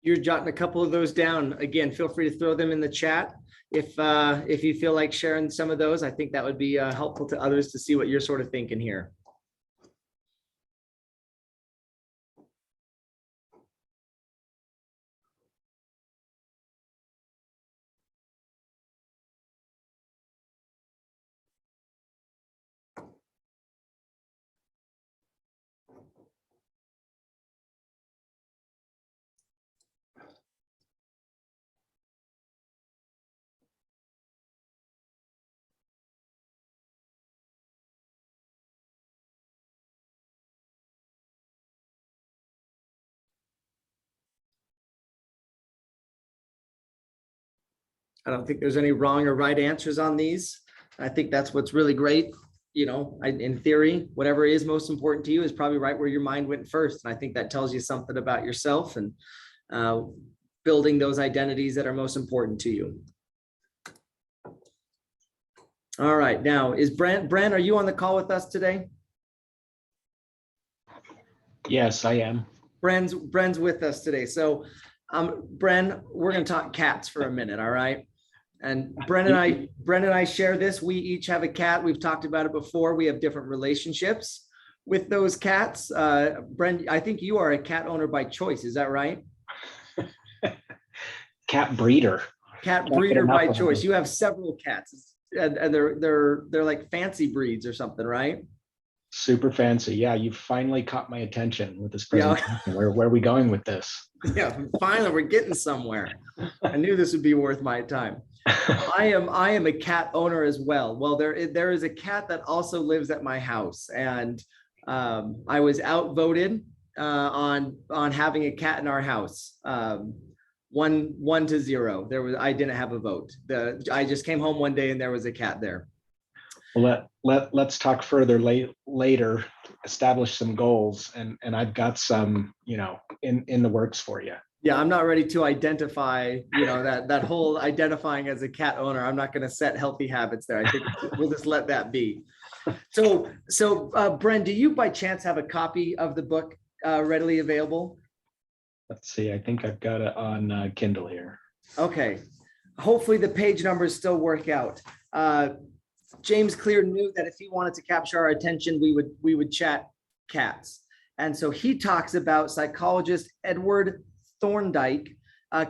You're jotting a couple of those down. Again, feel free to throw them in the chat. If you feel like sharing some of those, I think that would be helpful to others to see what you're sort of thinking here. I don't think there's any wrong or right answers on these. I think that's what's really great. You know, in theory, whatever is most important to you is probably right where your mind went first. And I think that tells you something about yourself and building those identities that are most important to you. All right, now is Brent, are you on the call with us today? Yes, I am. Bren's with us today. So Bren, we're going to talk cats for a minute. All right. And Bren and I share this. We each have a cat. We've talked about it before. We have different relationships with those cats. Bren, I think you are a cat owner by choice. Is that right? Cat breeder. Cat breeder by choice. You have several cats, and they're like fancy breeds or something, right? Super fancy. Yeah, you finally caught my attention with this presentation. Yeah. Where are we going with this? Yeah, finally we're getting somewhere. I knew this would be worth my time. I am a cat owner as well. Well, there is a cat that also lives at my house, and I was outvoted on having a cat in our house. 1-0. I didn't have a vote. I just came home one day and there was a cat there. Well, let's talk further later, establish some goals, and I've got some, in the works for you. Yeah, I'm not ready to identify, that whole identifying as a cat owner. I'm not going to set healthy habits there. I think we'll just let that be. So Bren, do you by chance have a copy of the book readily available? Let's see, I think I've got it on Kindle here. Okay, hopefully the page numbers still work out. James Clear knew that if he wanted to capture our attention, we would chat cats. And so he talks about psychologist Edward Thorndike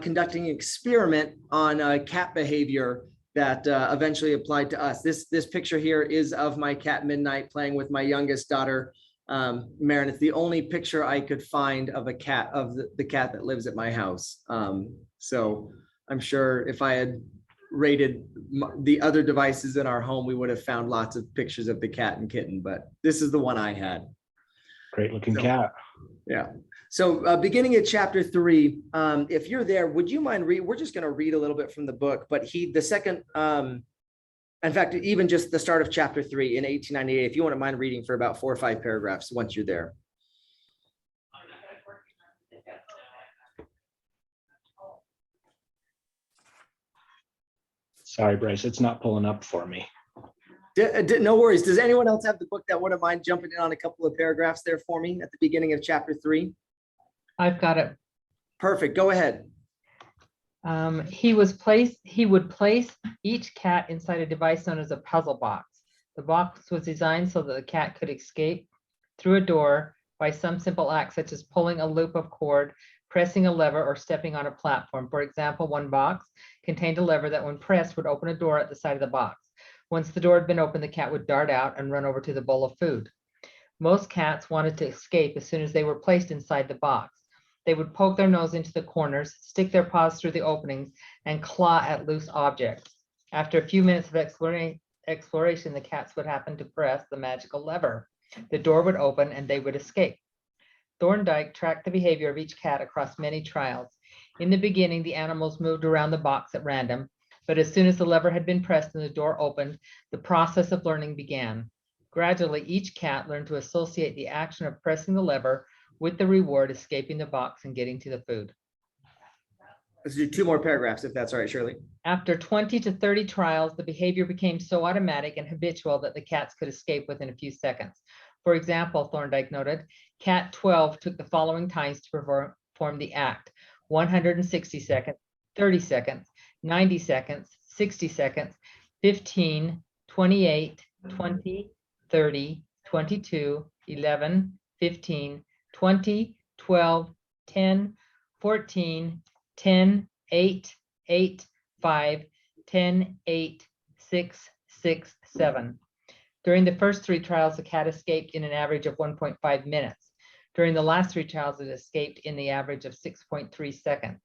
conducting an experiment on cat behavior that eventually applied to us. This picture here is of my cat Midnight playing with my youngest daughter, Marin. It's the only picture I could find of a cat, of the cat that lives at my house. So I'm sure if I had rated the other devices in our home, we would have found lots of pictures of the cat and kitten, but this is the one I had. Great looking So- cat. Yeah. So beginning at chapter 3, if you're there, would you mind we're just going to read a little bit from the book, but the second, in fact, even just the start of chapter 3 in 1898, if you wouldn't mind reading for about 4 or 5 paragraphs once you're there. Sorry, Bryce, it's not pulling up for me. No worries. Does anyone else have the book that wouldn't mind jumping in on a couple of paragraphs there for me at the beginning of chapter 3? I've got it. Perfect. Go ahead. He would place each cat inside a device known as a puzzle box. The box was designed so that the cat could escape through a door by some simple act, such as pulling a loop of cord, pressing a lever, or stepping on a platform. For example, one box contained a lever that when pressed would open a door at the side of the box. Once the door had been opened, the cat would dart out and run over to the bowl of food. Most cats wanted to escape as soon as they were placed inside the box. They would poke their nose into the corners, stick their paws through the openings, and claw at loose objects. After a few minutes of exploration, the cats would happen to press the magical lever. The door would open and they would escape. Thorndike tracked the behavior of each cat across many trials. In the beginning, the animals moved around the box at random, but as soon as the lever had been pressed and the door opened, the process of learning began. Gradually, each cat learned to associate the action of pressing the lever with the reward, escaping the box and getting to the food. Let's do 2 more paragraphs, if that's all right, Shirley. After 20 to 30 trials, the behavior became so automatic and habitual that the cats could escape within a few seconds. For example, Thorndike noted, cat 12 took the following times to perform the act: 160 seconds, 30 seconds, 90 seconds, 60 seconds, 15, 28, 20, 30, 22, 11, 15, 20, 12, 10, 14, 10, 8, 8, 5, 10, 8, 6, 6, 7. During the first 3 trials, the cat escaped in an average of 1.5 minutes. During the last 3 trials, it escaped in the average of 6.3 seconds.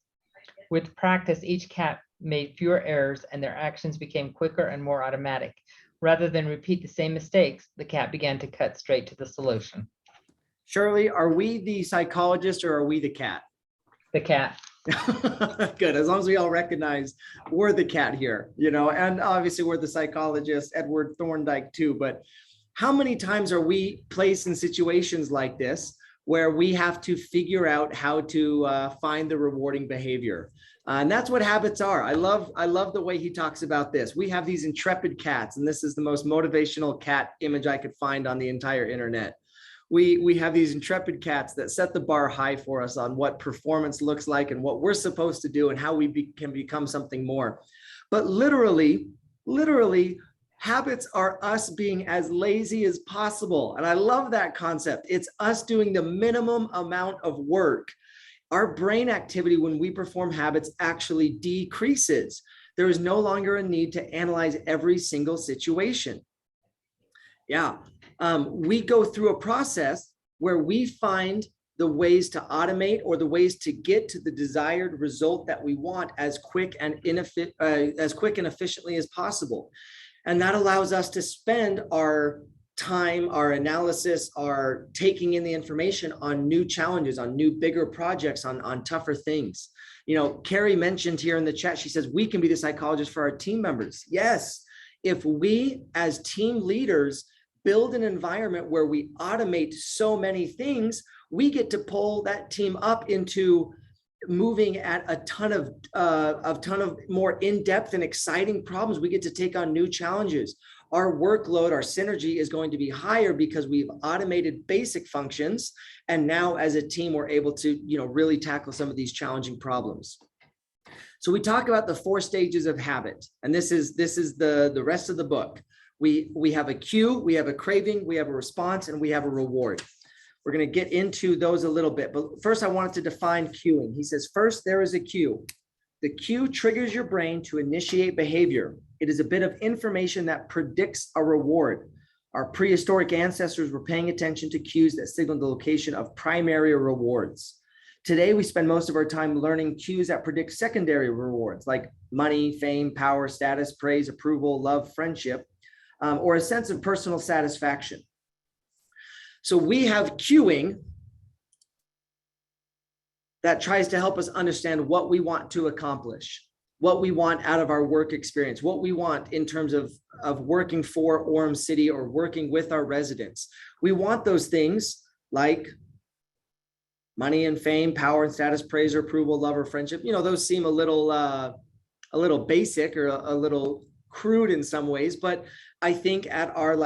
With practice, each cat made fewer errors and their actions became quicker and more automatic. Rather than repeat the same mistakes, the cat began to cut straight to the solution. Shirley, are we the psychologist or are we the cat? The cat. Good, as long as we all recognize we're the cat here, and obviously we're the psychologist, Edward Thorndike too, but how many times are we placed in situations like this where we have to figure out how to find the rewarding behavior? And that's what habits are. I love the way he talks about this. We have these intrepid cats, and this is the most motivational cat image I could find on the entire internet. We have these intrepid cats that set the bar high for us on what performance looks like and what we're supposed to do and how we can become something more. But literally, habits are us being as lazy as possible. And I love that concept. It's us doing the minimum amount of work. Our brain activity when we perform habits actually decreases. There is no longer a need to analyze every single situation. Yeah. We go through a process where we find the ways to automate or the ways to get to the desired result that we want as quick and efficiently as possible. And that allows us to spend our time, our analysis, our taking in the information on new challenges, on new, bigger projects, on tougher things. Carrie mentioned here in the chat, she says, we can be the psychologist for our team members. Yes, if we as team leaders build an environment where we automate so many things, we get to pull that team up into moving at a ton of more in-depth and exciting problems. We get to take on new challenges. our workload, our synergy is going to be higher because we've automated basic functions. And now as a team, we're able to, really tackle some of these challenging problems. So we talk about the 4 stages of habit, and this is the rest of the book. We have a cue, we have a craving, we have a response, and we have a reward. We're going to get into those a little bit, but first I wanted to define cueing. He says, first, there is a cue. The cue triggers your brain to initiate behavior. It is a bit of information that predicts a reward. Our prehistoric ancestors were paying attention to cues that signaled the location of primary rewards. Today, we spend most of our time learning cues that predict secondary rewards like money, fame, power, status, praise, approval, love, friendship, or a sense of personal satisfaction. So we have cueing that tries to help us understand what we want to accomplish, what we want out of our work experience, what we want in terms of working for Orem City or working with our residents. We want those things like money and fame, power and status, praise or approval, love or friendship. Those seem a little basic or a little crude in some ways, but I think at our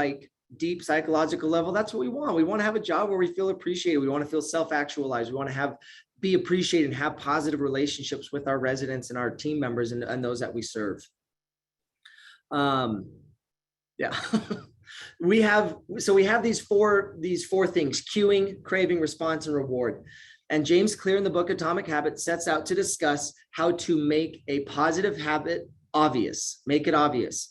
deep psychological level, that's what we want. We want to have a job where we feel appreciated. We want to feel self-actualized. We want to be appreciated and have positive relationships with our residents and our team members and those that we serve. Yeah. we have these four things: cueing, craving, response, and reward. And James Clear in the book Atomic Habits sets out to discuss how to make a positive habit obvious, make it obvious.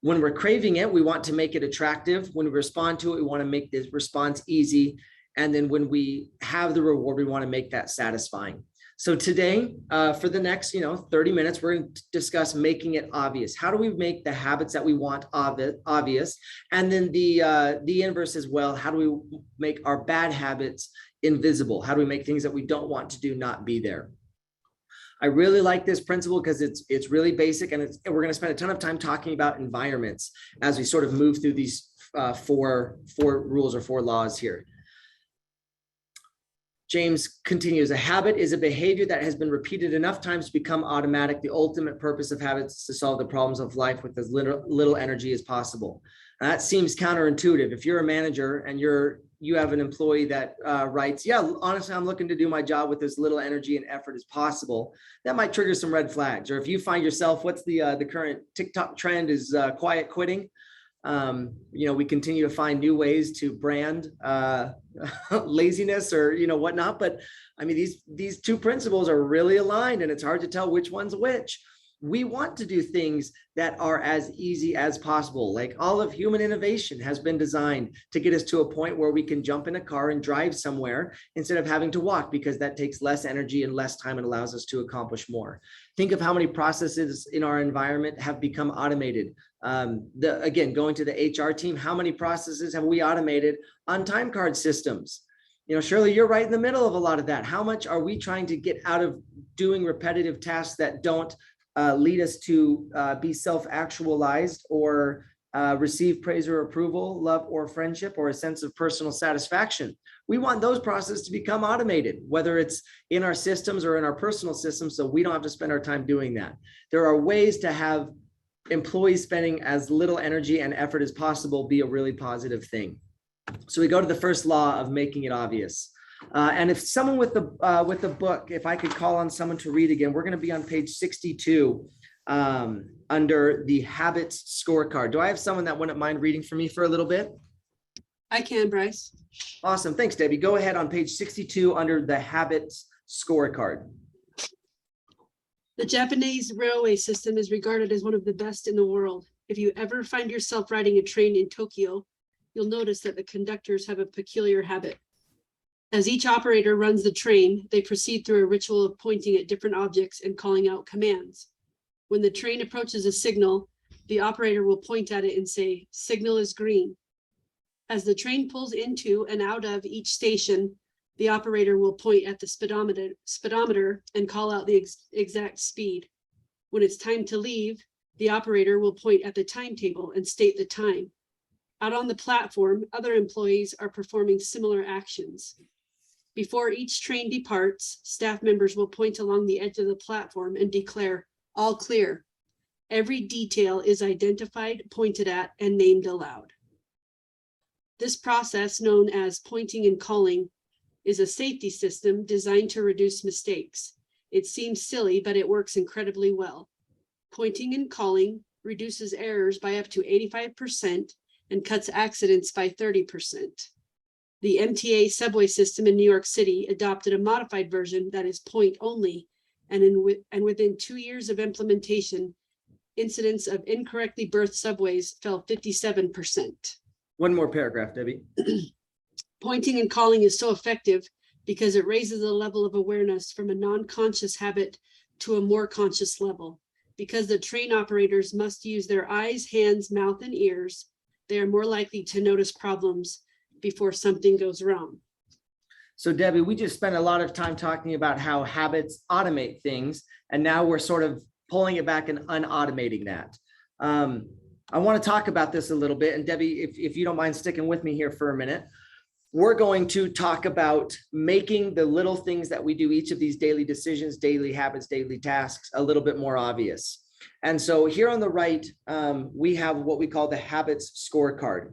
When we're craving it, we want to make it attractive. When we respond to it, we want to make the response easy. And then when we have the reward, we want to make that satisfying. So today, for the next 30 minutes, we're going to discuss making it obvious. How do we make the habits that we want obvious? And then the inverse as well. How do we make our bad habits invisible? How do we make things that we don't want to do not be there? I really like this principle because it's really basic, and we're going to spend a ton of time talking about environments as we sort of move through these four rules or 4 laws here. James continues, a habit is a behavior that has been repeated enough times to become automatic. The ultimate purpose of habits is to solve the problems of life with as little energy as possible. Now, that seems counterintuitive. If you're a manager and you have an employee that writes, yeah, honestly, I'm looking to do my job with as little energy and effort as possible, that might trigger some red flags. Or if you find yourself, what's the current TikTok trend is quiet quitting. We continue to find new ways to brand laziness or, whatnot. But I mean, these 2 principles are really aligned, and it's hard to tell which one's which. We want to do things that are as easy as possible. Like all of human innovation has been designed to get us to a point where we can jump in a car and drive somewhere instead of having to walk, because that takes less energy and less time and allows us to accomplish more. Think of how many processes in our environment have become automated. Again, going to the HR team, how many processes have we automated on time card systems? Shirley, you're right in the middle of a lot of that. How much are we trying to get out of doing repetitive tasks that don't lead us to be self-actualized or receive praise or approval, love or friendship, or a sense of personal satisfaction? We want those processes to become automated, whether it's in our systems or in our personal systems, so we don't have to spend our time doing that. There are ways to have employees spending as little energy and effort as possible be a really positive thing. So we go to the first law of making it obvious. And if someone with the book, if I could call on someone to read again, we're going to be on page 62 under the habits scorecard. Do I have someone that wouldn't mind reading for me for a little bit? I can, Bryce. Awesome. Thanks, Debbie. Go ahead on page 62 under the habits scorecard. The Japanese railway system is regarded as one of the best in the world. If you ever find yourself riding a train in Tokyo, you'll notice that the conductors have a peculiar habit. As each operator runs the train, they proceed through a ritual of pointing at different objects and calling out commands. When the train approaches a signal, the operator will point at it and say, "Signal is green." As the train pulls into and out of each station, the operator will point at the speedometer and call out the exact speed. When it's time to leave, the operator will point at the timetable and state the time. Out on the platform, other employees are performing similar actions. Before each train departs, staff members will point along the edge of the platform and declare, "All clear." Every detail is identified, pointed at, and named aloud. This process, known as pointing and calling, is a safety system designed to reduce mistakes. It seems silly, but it works incredibly well. Pointing and calling reduces errors by up to 85% and cuts accidents by 30%. The MTA subway system in New York City adopted a modified version that is point only, and within 2 years of implementation, incidents of incorrectly berthed subways fell 57%. One more paragraph, Debbie. Pointing and calling is so effective because it raises the level of awareness from a non-conscious habit to a more conscious level. Because the train operators must use their eyes, hands, mouth, and ears, they are more likely to notice problems before something goes wrong. So Debbie, we just spent a lot of time talking about how habits automate things, and now we're sort of pulling it back and unautomating that. I want to talk about this a little bit, and Debbie, if you don't mind sticking with me here for a minute, we're going to talk about making the little things that we do, each of these daily decisions, daily habits, daily tasks, a little bit more obvious. And so here on the right, we have what we call the habits scorecard.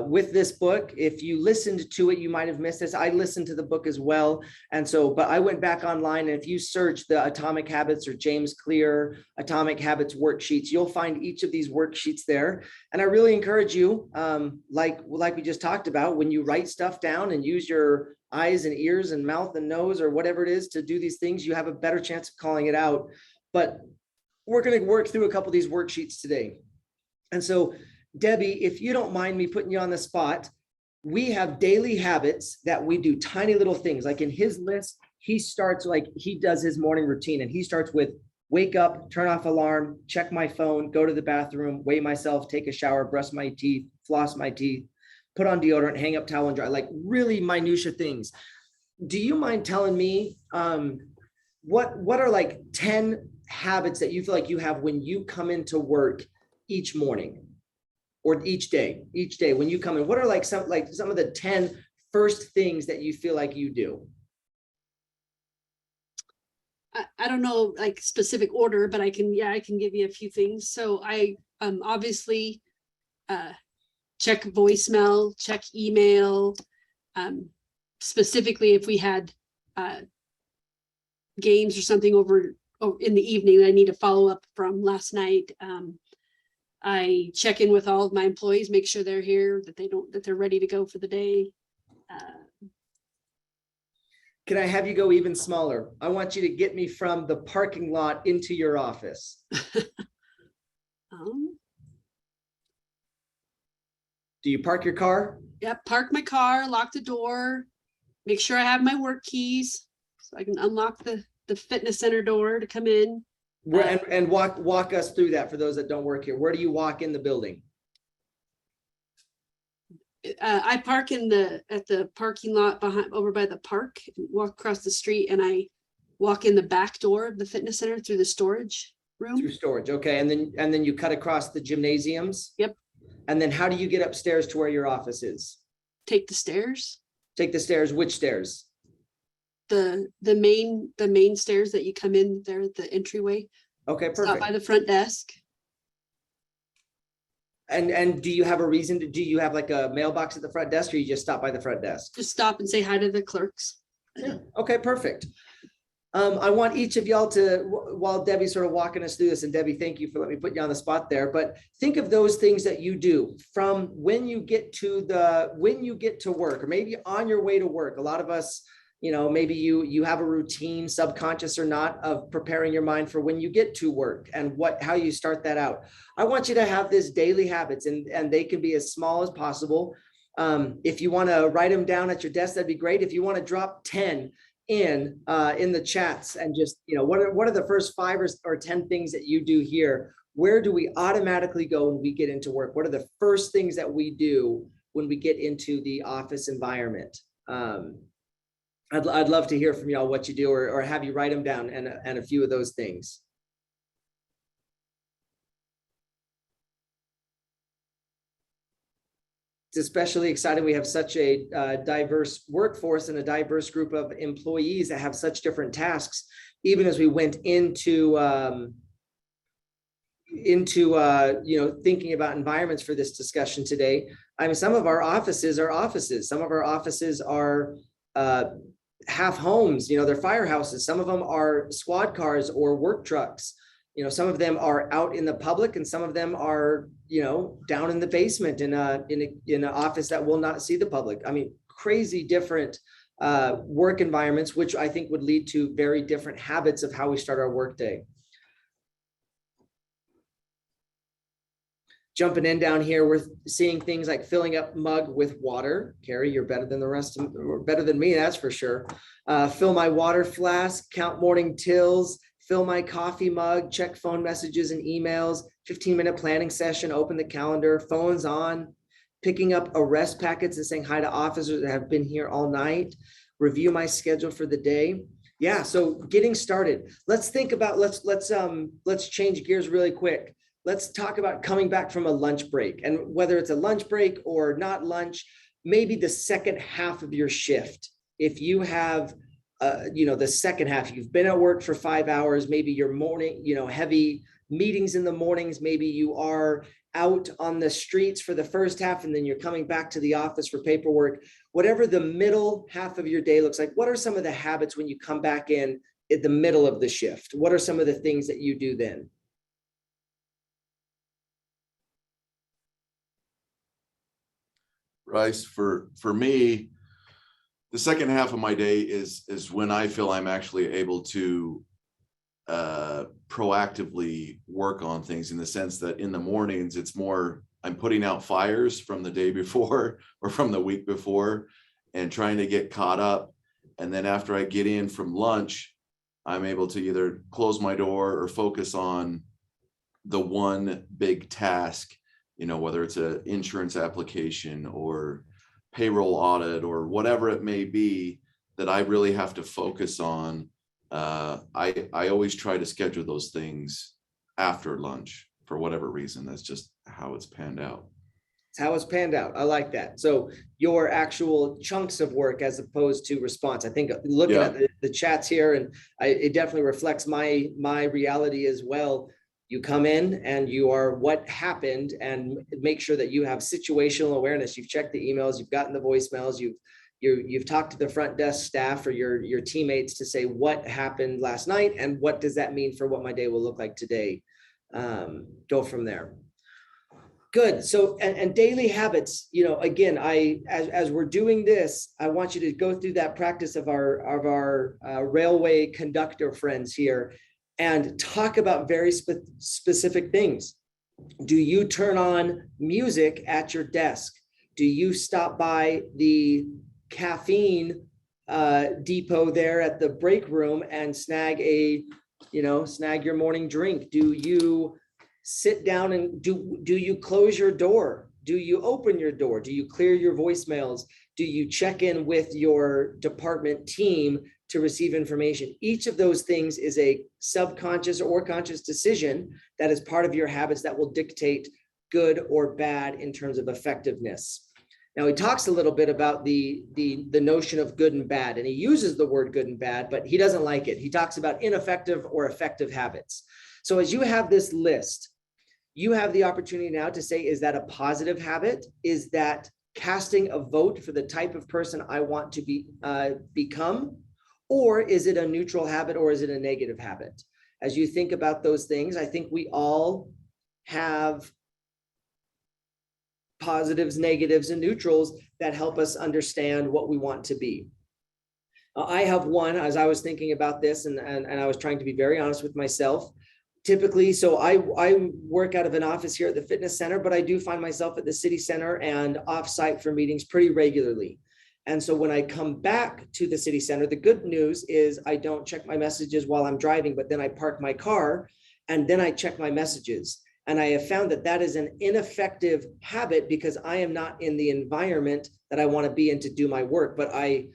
With this book, if you listened to it, you might have missed this. I listened to the book as well. And so, but I went back online, and if you search the Atomic Habits or James Clear Atomic Habits worksheets, you'll find each of these worksheets there. And I really encourage you, like we just talked about, when you write stuff down and use your eyes and ears and mouth and nose or whatever it is to do these things, you have a better chance of calling it out. But we're going to work through a couple of these worksheets today. And so Debbie, if you don't mind me putting you on the spot, we have daily habits that we do, tiny little things. Like in his list, he starts, like he does his morning routine, and he starts with wake up, turn off alarm, check my phone, go to the bathroom, weigh myself, take a shower, brush my teeth, floss my teeth, put on deodorant, hang up towel and dry, like really minutia things. Do you mind telling me what are like 10 habits that you feel like you have when you come into work each morning? Or each day when you come in, what are like some of the 10 first things that you feel like you do? I don't know like specific order, but I can give you a few things. So I obviously check voicemail, check email, specifically if we had games or something over in the evening that I need to follow up from last night. I check in with all of my employees, make sure they're here, that they're ready to go for the day. Can I have you go even smaller? I want you to get me from the parking lot into your office. Do you park your car? Yep, park my car, lock the door, make sure I have my work keys so I can unlock the fitness center door to come in. And walk us through that for those that don't work here. Where do you walk in the building? I park at the parking lot over by the park, walk across the street, and I walk in the back door of the fitness center through the storage room. Through storage, okay. And then you cut across the gymnasiums? Yep. And then how do you get upstairs to where your office is? Take the stairs. Take the stairs, which stairs? The main stairs that you come in there at the entryway. Okay, Stop perfect. by the front desk. And do you have a reason do you have like a mailbox at the front desk, or you just stop by the front desk? Just stop and say hi to the clerks. Yeah. Okay, perfect. I want each of y'all to, while Debbie's sort of walking us through this, and Debbie, thank you for letting me put you on the spot there, but think of those things that you do from when you get to work, or maybe on your way to work. A lot of us, maybe you have a routine, subconscious or not, of preparing your mind for when you get to work and how you start that out. I want you to have this daily habits, and they can be as small as possible. If you want to write them down at your desk, that'd be great. If you want to drop 10 in the chats, and just, what are the first 5 or 10 things that you do here? Where do we automatically go when we get into work? What are the first things that we do when we get into the office environment? I'd love to hear from y'all what you do, or have you write them down, and a few of those things. It's especially exciting. We have such a diverse workforce and a diverse group of employees that have such different tasks. Even as we went into into thinking about environments for this discussion today. I mean, some of our offices are offices. Some of our offices are half homes, they're firehouses. Some of them are squad cars or work trucks. Some of them are out in the public, and some of them are, down in the basement in an office that will not see the public. I mean, crazy different work environments, which I think would lead to very different habits of how we start our workday. Jumping in down here, we're seeing things like filling up mug with water. Carrie, you're better than the rest of, or better than me, that's for sure. Fill my water flask, count morning tills, fill my coffee mug, check phone messages and emails, 15-minute planning session, open the calendar, phones on, picking up arrest packets and saying hi to officers that have been here all night, review my schedule for the day. Yeah, so getting started. Let's think about, let's change gears really quick. Let's talk about coming back from a lunch break, and whether it's a lunch break or not lunch, maybe the second half of your shift. If you have, the second half, you've been at work for 5 hours, maybe your morning, heavy meetings in the mornings, maybe you are out on the streets for the first half, and then you're coming back to the office for paperwork. Whatever the middle half of your day looks like, what are some of the habits when you come back in at the middle of the shift? What are some of the things that you do then? Bryce, for me, the second half of my day is when I feel I'm actually able to proactively work on things, in the sense that in the mornings, it's more, I'm putting out fires from the day before or from the week before and trying to get caught up. And then after I get in from lunch, I'm able to either close my door or focus on the one big task, whether it's an insurance application or payroll audit or whatever it may be that I really have to focus on. I always try to schedule those things after lunch for whatever reason. That's just how it's panned out. It's how it's panned out. I like that. So your actual chunks of work as opposed to response. I think looking at the chats here, and it definitely reflects my reality as well. You come in and you are what happened, and make sure that you have situational awareness. You've checked the emails, you've gotten the voicemails, you've talked to the front desk staff or your teammates to say what happened last night and what does that mean for what my day will look like today. Go from there. Good. So, and daily habits, again, as we're doing this, I want you to go through that practice of our railway conductor friends here and talk about very specific things. Do you turn on music at your desk? Do you stop by the caffeine depot there at the break room and snag your morning drink? Do you sit down and do you close your door? Do you open your door? Do you clear your voicemails? Do you check in with your department team to receive information? Each of those things is a subconscious or conscious decision that is part of your habits that will dictate good or bad in terms of effectiveness. Now, he talks a little bit about the notion of good and bad, and he uses the word good and bad, but he doesn't like it. He talks about ineffective or effective habits. So as you have this list, you have the opportunity now to say, is that a positive habit? Is that casting a vote for the type of person I want to become? Or is it a neutral habit, or is it a negative habit? As you think about those things, I think we all have positives, negatives, and neutrals that help us understand what we want to be. I have one, as I was thinking about this, and I was trying to be very honest with myself. Typically, so I work out of an office here at the fitness center, but I do find myself at the city center and offsite for meetings pretty regularly. And so when I come back to the city center, the good news is I don't check my messages while I'm driving, but then I park my car and then I check my messages. And I have found that is an ineffective habit because I am not in the environment that I want to be in to do my work. But I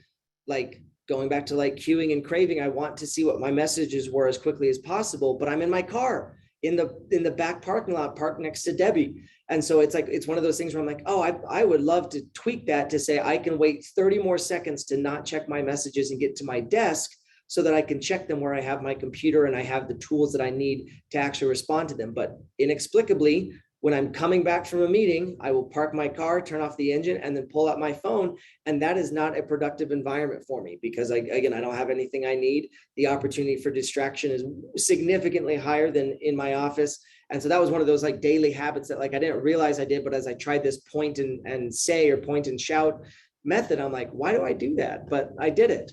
like going back to like queuing and craving. I want to see what my messages were as quickly as possible, but I'm in my car in the back parking lot, parked next to Debbie. And so it's one of those things where I'm like, oh, I would love to tweak that to say I can wait 30 more seconds to not check my messages and get to my desk so that I can check them where I have my computer and I have the tools that I need to actually respond to them. But inexplicably, when I'm coming back from a meeting, I will park my car, turn off the engine, and then pull out my phone. And that is not a productive environment for me because I don't have anything I need. The opportunity for distraction is significantly higher than in my office. And so that was one of those like daily habits that like I didn't realize I did, but as I tried this point and say or point and shout method, I'm like, why do I do that? But I did it.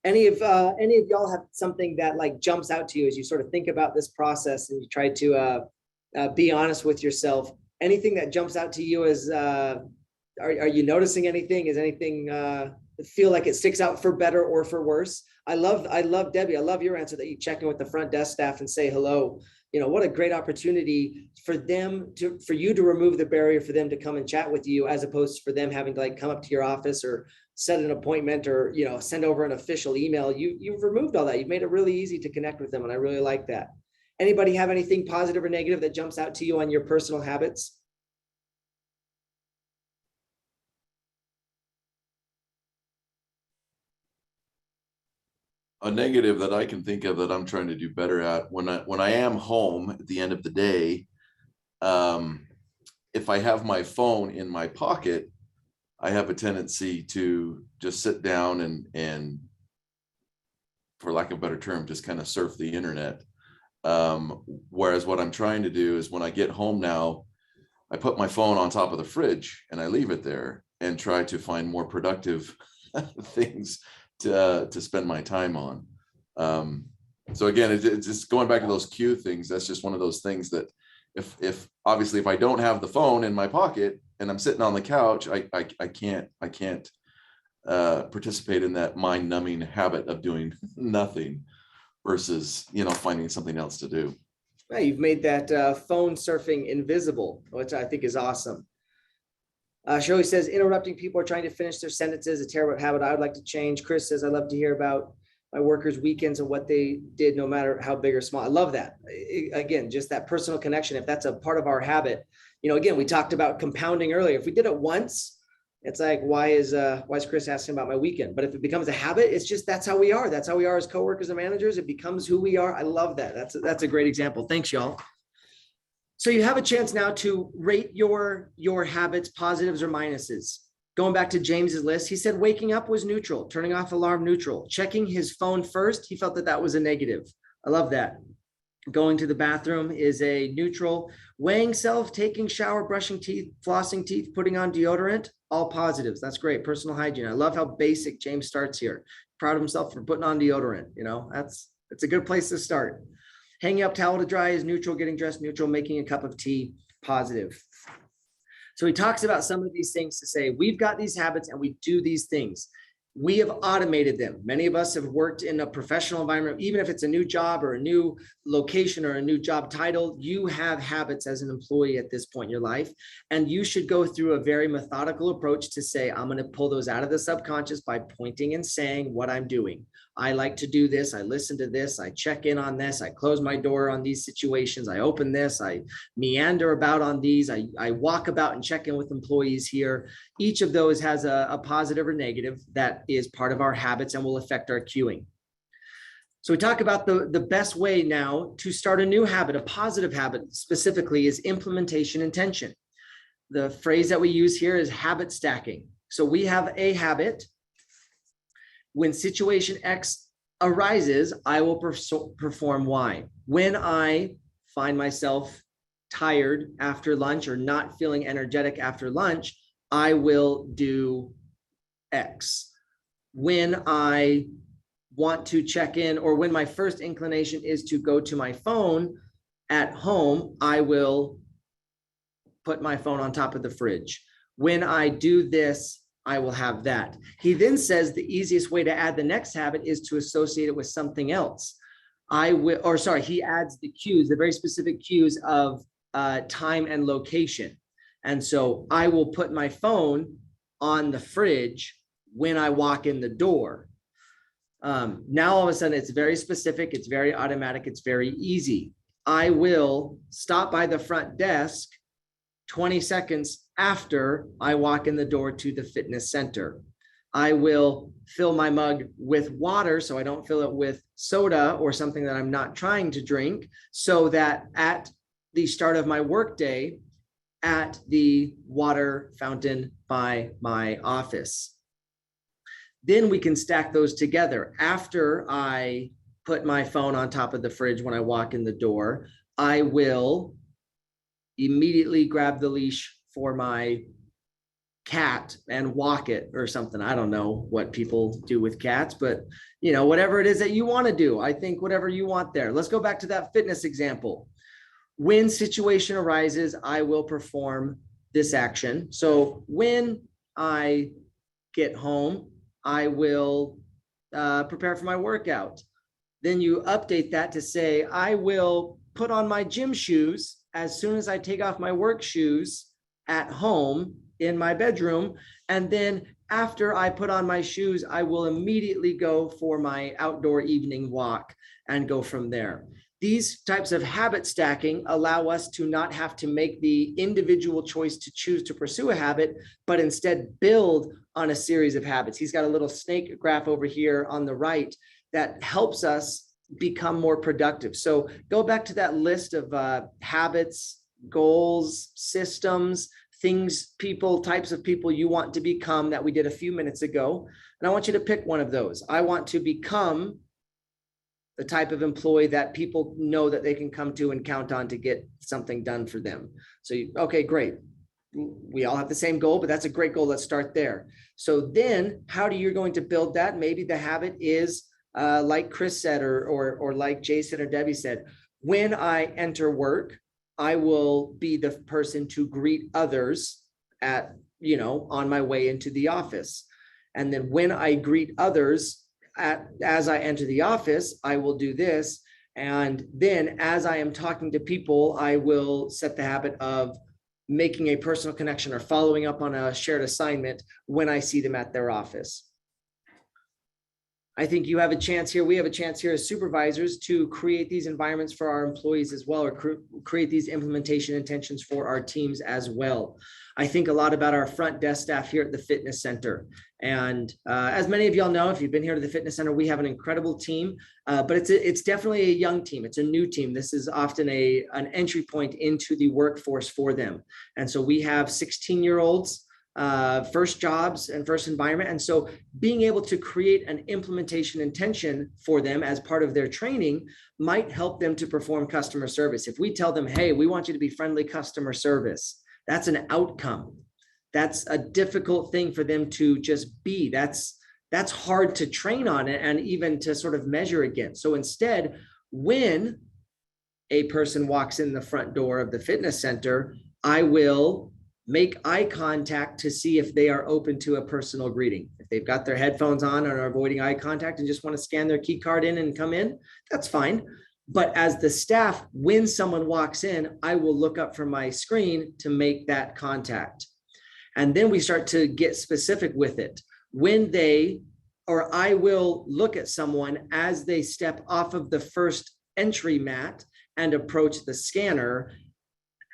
Any of y'all have something that like jumps out to you as you sort of think about this process and you try to be honest with yourself? Anything that jumps out to you as are you noticing anything? Is anything feel like it sticks out for better or for worse? I love Debbie. I love your answer that you check in with the front desk staff and say hello. You know, what a great opportunity for you to remove the barrier for them to come and chat with you, as opposed to for them having to like come up to your office or set an appointment or, you know, send over an official email. You've removed all that. You've made it really easy to connect with them. And I really like that. Anybody have anything positive or negative that jumps out to you on your personal habits? A negative that I can think of that I'm trying to do better at when I am home at the end of the day, if I have my phone in my pocket, I have a tendency to just sit down and for lack of a better term, just kind of surf the internet. Whereas what I'm trying to do is when I get home now, I put my phone on top of the fridge and I leave it there and try to find more productive things to spend my time on. So again, it's just going back to those cue things. That's just one of those things that if obviously if I don't have the phone in my pocket and I'm sitting on the couch, I can't participate in that mind numbing habit of doing nothing versus, you know, finding something else to do. Yeah, you've made that phone surfing invisible, which I think is awesome. Shirley says, interrupting people or trying to finish their sentences, a terrible habit I would like to change. Chris says, I love to hear about my workers' weekends and what they did, no matter how big or small. I love that. Again, just that personal connection. If that's a part of our habit, you know, again, we talked about compounding earlier. If we did it once, it's like, why is Chris asking about my weekend? But if it becomes a habit, it's just, that's how we are. That's how we are as coworkers and managers. It becomes who we are. I love that. That's a great example. Thanks, y'all. So you have a chance now to rate your habits, positives or minuses. Going back to James's list, he said waking up was neutral, turning off alarm neutral, checking his phone first. He felt that was a negative. I love that. Going to the bathroom is a neutral. Weighing self, taking shower, brushing teeth, flossing teeth, putting on deodorant, all positives. That's great. Personal hygiene. I love how basic James starts here. Proud of himself for putting on deodorant. You know, it's a good place to start. Hanging up towel to dry is neutral. Getting dressed, neutral. Making a cup of tea, positive. So he talks about some of these things to say, we've got these habits and we do these things. We have automated them. Many of us have worked in a professional environment, even if it's a new job or a new location or a new job title, you have habits as an employee at this point in your life. And you should go through a very methodical approach to say, I'm going to pull those out of the subconscious by pointing and saying what I'm doing. I like to do this. I listen to this. I check in on this. I close my door on these situations. I open this. I meander about on these. I walk about and check in with employees here. Each of those has a positive or negative that is part of our habits and will affect our cueing. So we talk about the best way now to start a new habit, a positive habit specifically, is implementation intention. The phrase that we use here is habit stacking. So we have a habit. When situation X arises, I will perform Y. When I find myself tired after lunch or not feeling energetic after lunch, I will do X. When I want to check in, or when my first inclination is to go to my phone at home, I will put my phone on top of the fridge. When I do this, I will have that. He then says the easiest way to add the next habit is to associate it with something else. He adds the cues, the very specific cues of time and location. And so I will put my phone on the fridge when I walk in the door. Now all of a sudden it's very specific, it's very automatic, it's very easy. I will stop by the front desk 20 seconds after I walk in the door to the fitness center. I will fill my mug with water so I don't fill it with soda or something that I'm not trying to drink, so that at the start of my workday, at the water fountain by my office. Then we can stack those together. After I put my phone on top of the fridge when I walk in the door, I will immediately grab the leash for my cat and walk it or something. I don't know what people do with cats, but you know, whatever it is that you want to do, I think whatever you want there. Let's go back to that fitness example. When situation arises, I will perform this action. So when I get home, I will prepare for my workout. Then you update that to say, I will put on my gym shoes as soon as I take off my work shoes at home in my bedroom. And then after I put on my shoes, I will immediately go for my outdoor evening walk and go from there. These types of habit stacking allow us to not have to make the individual choice to choose to pursue a habit, but instead build on a series of habits. He's got a little snake graph over here on the right that helps us become more productive. So go back to that list of habits, goals, systems, things, people, types of people you want to become that we did a few minutes ago. And I want you to pick one of those. I want to become the type of employee that people know that they can come to and count on to get something done for them. So, okay, great. We all have the same goal, but that's a great goal. Let's start there. So then how do you going to build that? Maybe the habit is like Chris said, or like Jason or Debbie said, when I enter work, I will be the person to greet others at, you know, on my way into the office. And then when I greet others as I enter the office, I will do this. And then as I am talking to people, I will set the habit of making a personal connection or following up on a shared assignment when I see them at their office. I think you have a chance here. We have a chance here as supervisors to create these environments for our employees as well, or create these implementation intentions for our teams as well. I think a lot about our front desk staff here at the fitness center. And as many of y'all know, if you've been here to the fitness center, we have an incredible team, but it's definitely a young team. It's a new team. This is often an entry point into the workforce for them. And so we have 16-year-olds, first jobs and first environment. And so being able to create an implementation intention for them as part of their training might help them to perform customer service. If we tell them, hey, we want you to be friendly customer service, that's an outcome. That's a difficult thing for them to just be. That's hard to train on it and even to sort of measure against. So instead, when a person walks in the front door of the fitness center, I will make eye contact to see if they are open to a personal greeting. If they've got their headphones on and are avoiding eye contact and just want to scan their key card in and come in, that's fine. But as the staff, when someone walks in, I will look up from my screen to make that contact. And then we start to get specific with it. When they, or I will look at someone as they step off of the first entry mat and approach the scanner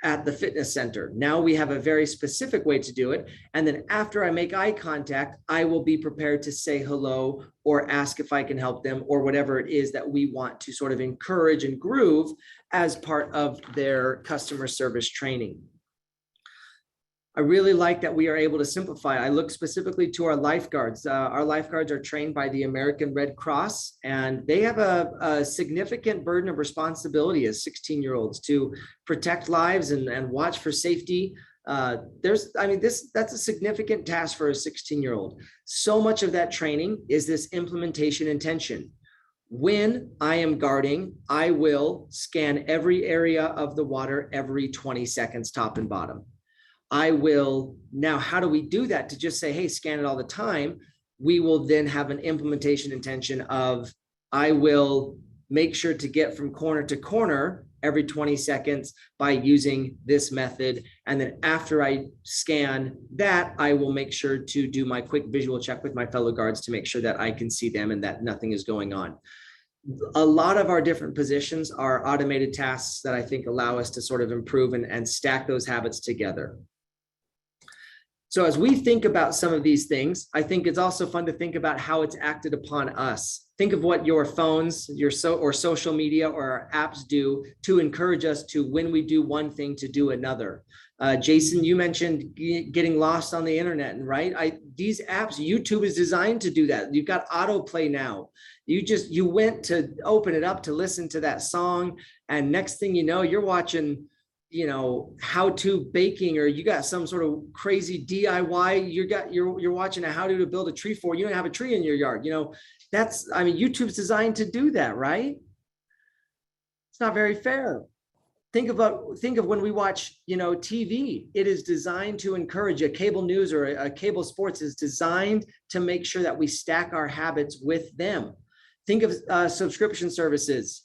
at the fitness center. Now we have a very specific way to do it. And then after I make eye contact, I will be prepared to say hello or ask if I can help them or whatever it is that we want to sort of encourage and groove as part of their customer service training. I really like that we are able to simplify. I look specifically to our lifeguards. Our lifeguards are trained by the American Red Cross, and they have a significant burden of responsibility as 16-year-olds to protect lives and watch for safety. That's a significant task for a 16-year-old. So much of that training is this implementation intention. When I am guarding, I will scan every area of the water every 20 seconds, top and bottom. I will, now how do we do that? To just say, hey, scan it all the time. We will then have an implementation intention of, I will make sure to get from corner to corner every 20 seconds by using this method. And then after I scan that, I will make sure to do my quick visual check with my fellow guards to make sure that I can see them and that nothing is going on. A lot of our different positions are automated tasks that I think allow us to sort of improve and stack those habits together. So as we think about some of these things, I think it's also fun to think about how it's acted upon us. Think of what your phones, or social media or our apps do to encourage us to, when we do one thing, to do another. Jason, you mentioned getting lost on the internet, and these apps, YouTube is designed to do that. You've got autoplay now. You went to open it up to listen to that song, and next thing you know, you're watching, how-to baking, or you got some sort of crazy DIY. You're watching a how-to build a tree fort. You don't have a tree in your yard. YouTube's designed to do that, right? It's not very fair. Think of when we watch, TV. It is designed to encourage. A cable news or a cable sports is designed to make sure that we stack our habits with them. Think of subscription services.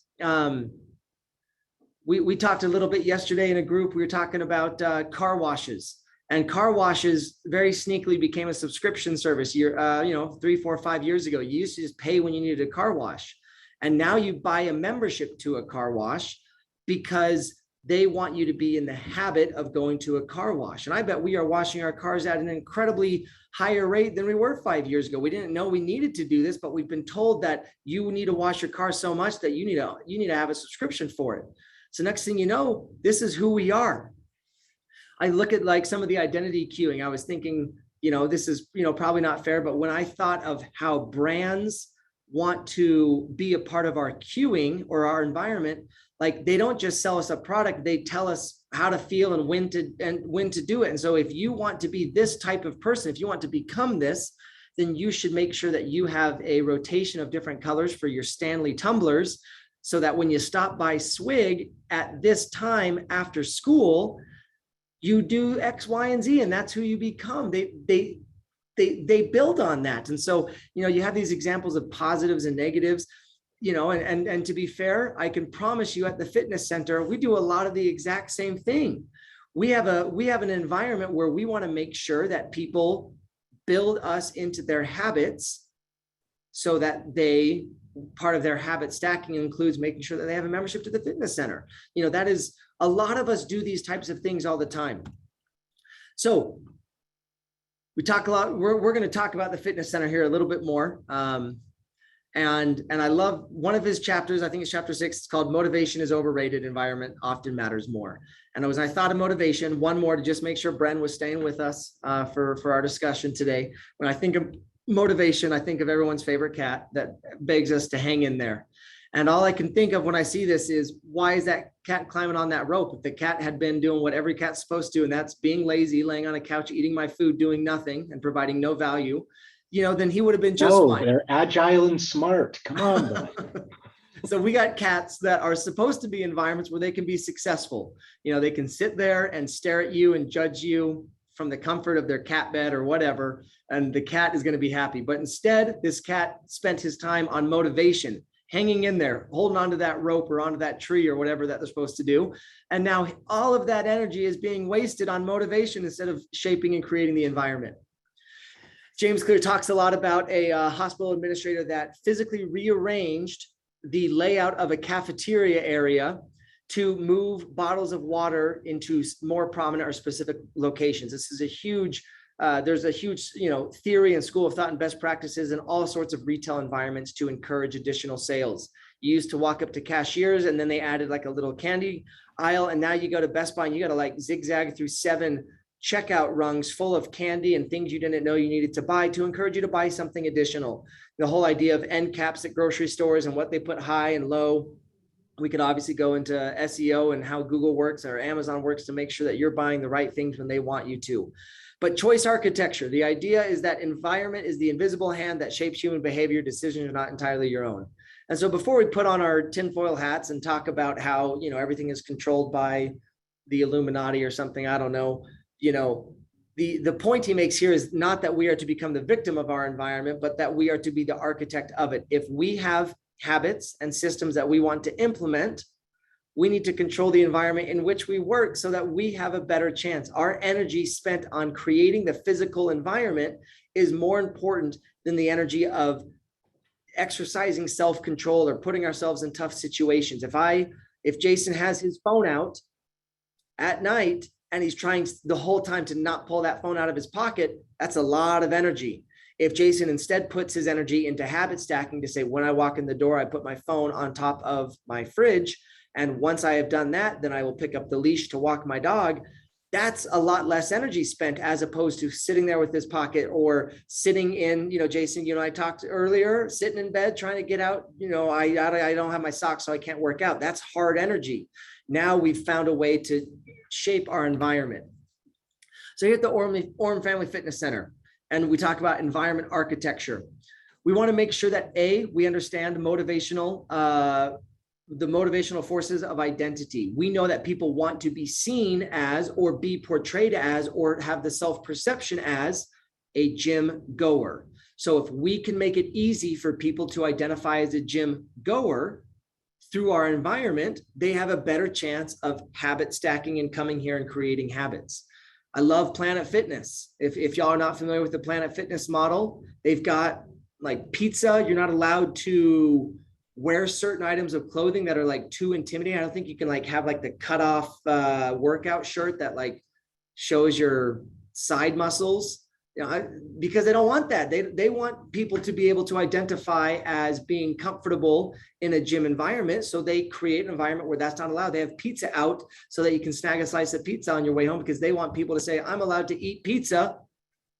We talked a little bit yesterday in a group. We were talking about car washes, and car washes very sneakily became a subscription service 3, 4, 5 years ago. You used to just pay when you needed a car wash. And now you buy a membership to a car wash because they want you to be in the habit of going to a car wash. And I bet we are washing our cars at an incredibly higher rate than we were 5 years ago. We didn't know we needed to do this, but we've been told that you need to wash your car so much that you need to have a subscription for it. So next thing you know, this is who we are. I look at some of the identity queuing. I was thinking, this is, probably not fair, but when I thought of how brands want to be a part of our queuing or our environment, they don't just sell us a product, they tell us how to feel and when to do it. And so if you want to be this type of person, if you want to become this, then you should make sure that you have a rotation of different colors for your Stanley tumblers, so that when you stop by Swig at this time after school, you do X, Y, and Z, and that's who you become. They build on that. And so, you have these examples of positives and negatives, and to be fair, I can promise you at the fitness center, we do a lot of the exact same thing. We have an environment where we want to make sure that people build us into their habits, so that part of their habit stacking includes making sure that they have a membership to the fitness center. That is, a lot of us do these types of things all the time. So we talk a lot, we're going to talk about the fitness center here a little bit more. And I love one of his chapters, I think it's chapter 6, it's called Motivation is Overrated, Environment Often Matters More. And as I thought of motivation, one more to just make sure Bren was staying with us for our discussion today. When I think of motivation, I think of everyone's favorite cat that begs us to hang in there. And all I can think of when I see this is, why is that cat climbing on that rope? If the cat had been doing what every cat's supposed to, and that's being lazy, laying on a couch, eating my food, doing nothing and providing no value, then he would have been just fine. They're agile and smart. Come on, bud. So we got cats that are supposed to be environments where they can be successful. They can sit there and stare at you and judge you from the comfort of their cat bed or whatever, and the cat is going to be happy. But instead, this cat spent his time on motivation, hanging in there, holding onto that rope or onto that tree or whatever that they're supposed to do. And now all of that energy is being wasted on motivation instead of shaping and creating the environment. James Clear talks a lot about a hospital administrator that physically rearranged the layout of a cafeteria area to move bottles of water into more prominent or specific locations. This is a huge, there's a huge, theory and school of thought and best practices in all sorts of retail environments to encourage additional sales. You used to walk up to cashiers, and then they added a little candy aisle. And now you go to Best Buy and you got to zigzag through 7 checkout rungs full of candy and things you didn't know you needed to buy to encourage you to buy something additional. The whole idea of end caps at grocery stores and what they put high and low. We could obviously go into SEO and how Google works or Amazon works to make sure that you're buying the right things when they want you to. But choice architecture, the idea is that environment is the invisible hand that shapes human behavior. Decisions are not entirely your own. And so before we put on our tinfoil hats and talk about how, everything is controlled by the Illuminati or something, I don't know, the point he makes here is not that we are to become the victim of our environment, but that we are to be the architect of it. If we have habits and systems that we want to implement, we need to control the environment in which we work so that we have a better chance. Our energy spent on creating the physical environment is more important than the energy of exercising self-control or putting ourselves in tough situations. If Jason has his phone out at night and he's trying the whole time to not pull that phone out of his pocket, that's a lot of energy. If Jason instead puts his energy into habit stacking to say, when I walk in the door, I put my phone on top of my fridge. And once I have done that, then I will pick up the leash to walk my dog. That's a lot less energy spent as opposed to sitting there with his pocket or sitting in, Jason, I talked earlier, sitting in bed, trying to get out, I don't have my socks, so I can't work out. That's hard energy. Now we've found a way to shape our environment. So here at the Orem Family Fitness Center, and we talk about environment architecture. We want to make sure that we understand the motivational forces of identity. We know that people want to be seen as, or be portrayed as, or have the self-perception as a gym goer. So if we can make it easy for people to identify as a gym goer through our environment, they have a better chance of habit stacking and coming here and creating habits. I love Planet Fitness. If y'all are not familiar with the Planet Fitness model, they've got like pizza. You're not allowed to wear certain items of clothing that are like too intimidating. I don't think you can like have like the cutoff workout shirt that like shows your side muscles, because they don't want that. They want people to be able to identify as being comfortable in a gym environment. So they create an environment where that's not allowed. They have pizza out so that you can snag a slice of pizza on your way home, because they want people to say, I'm allowed to eat pizza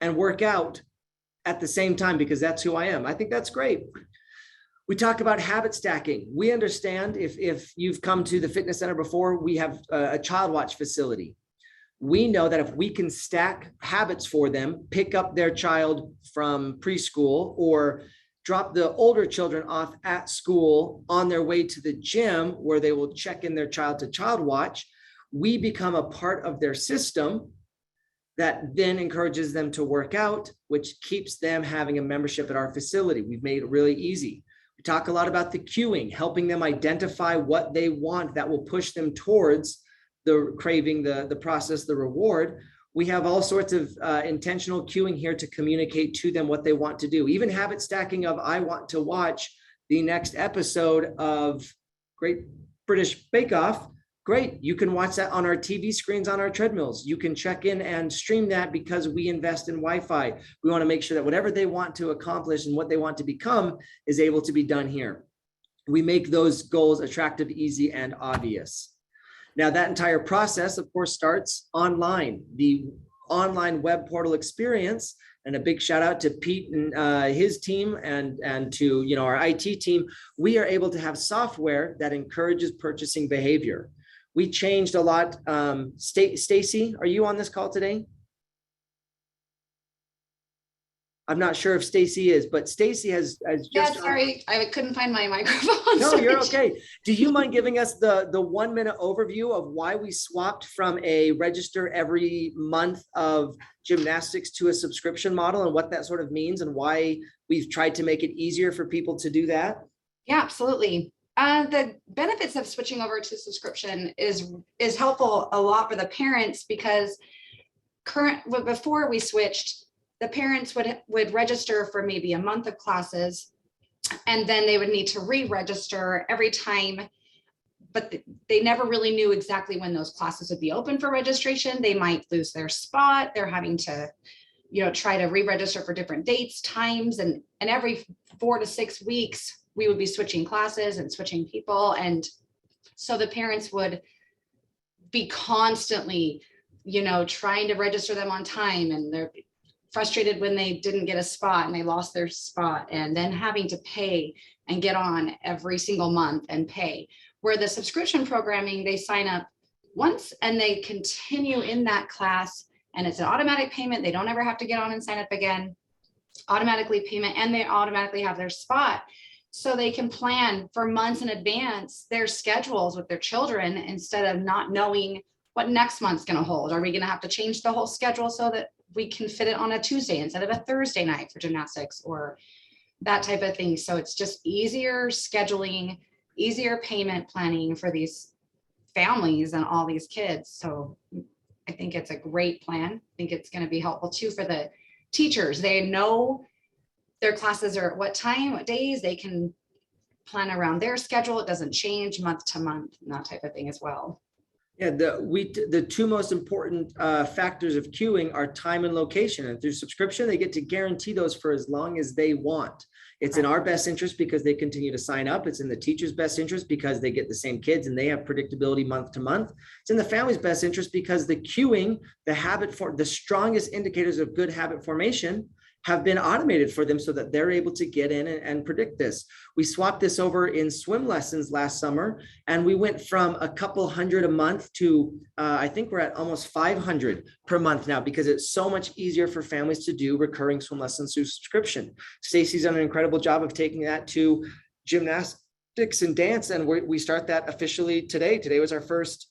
and work out at the same time because that's who I am. I think that's great. We talk about habit stacking. We understand if you've come to the fitness center before, we have a child watch facility. We know that if we can stack habits for them, pick up their child from preschool or drop the older children off at school on their way to the gym where they will check in their child to child watch, we become a part of their system that then encourages them to work out, which keeps them having a membership at our facility. We've made it really easy. We talk a lot about the cueing, helping them identify what they want that will push them towards the craving, the process, the reward. We have all sorts of intentional cueing here to communicate to them what they want to do. Even habit stacking of, I want to watch the next episode of Great British Bake Off. Great, you can watch that on our TV screens on our treadmills. You can check in and stream that because we invest in Wi-Fi. We want to make sure that whatever they want to accomplish and what they want to become is able to be done here. We make those goals attractive, easy, and obvious. Now, that entire process, of course, starts online, the online web portal experience. And a big shout out to Pete and his team and to our IT team. We are able to have software that encourages purchasing behavior. We changed a lot. Stacy, are you on this call today? I'm not sure if Stacy is, but Stacy has just. Yeah, sorry, I couldn't find my microphone. No, you're okay. Do you mind giving us the 1 minute overview of why we swapped from a register every month of gymnastics to a subscription model and what that sort of means and why we've tried to make it easier for people to do that? Yeah, absolutely. The benefits of switching over to subscription is helpful a lot for the parents because before we switched, the parents would register for maybe a month of classes, and then they would need to re-register every time, but they never really knew exactly when those classes would be open for registration. They might lose their spot. They're having to, try to re-register for different dates, times, and every 4 to 6 weeks, we would be switching classes and switching people. And so the parents would be constantly, trying to register them on time, and they're frustrated when they didn't get a spot and they lost their spot, and then having to pay and get on every single month and pay. Where the subscription programming, they sign up once and they continue in that class, and it's an automatic payment. They don't ever have to get on and sign up again, automatically payment, and they automatically have their spot. So they can plan for months in advance their schedules with their children instead of not knowing what next month's going to hold. Are we going to have to change the whole schedule so that we can fit it on a Tuesday instead of a Thursday night for gymnastics or that type of thing? So it's just easier scheduling, easier payment planning for these families and all these kids. So I think it's a great plan. I think it's going to be helpful too for the teachers. They know their classes are at what time, what days, they can plan around their schedule. It doesn't change month to month and that type of thing as well. Yeah, the two most important factors of queuing are time and location. And through subscription, they get to guarantee those for as long as they want. It's in our best interest because they continue to sign up. It's in the teacher's best interest because they get the same kids and they have predictability month to month. It's in the family's best interest because the queuing, the strongest indicators of good habit formation have been automated for them so that they're able to get in and predict this. We swapped this over in swim lessons last summer, and we went from a couple hundred a month to I think we're at almost 500 per month now because it's so much easier for families to do recurring swim lessons through subscription. Stacy's done an incredible job of taking that to gymnastics and dance, and we start that officially today. Today was our first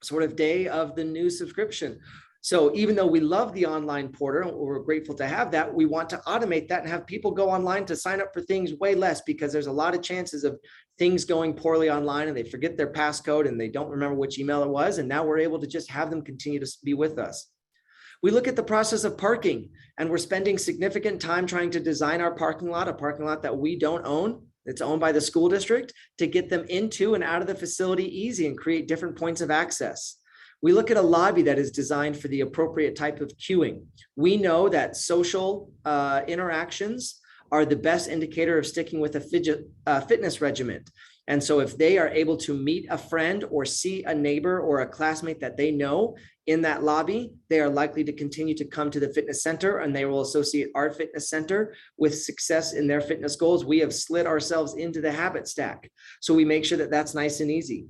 sort of day of the new subscription. So even though we love the online portal, we're grateful to have that, we want to automate that and have people go online to sign up for things way less because there's a lot of chances of things going poorly online and they forget their passcode and they don't remember which email it was. And now we're able to just have them continue to be with us. We look at the process of parking, and we're spending significant time trying to design our parking lot, a parking lot that we don't own. It's owned by the school district, to get them into and out of the facility easy and create different points of access. We look at a lobby that is designed for the appropriate type of queuing. We know that social interactions are the best indicator of sticking with a fitness regimen. And so if they are able to meet a friend or see a neighbor or a classmate that they know in that lobby, they are likely to continue to come to the fitness center, and they will associate our fitness center with success in their fitness goals. We have slid ourselves into the habit stack. So we make sure that that's nice and easy.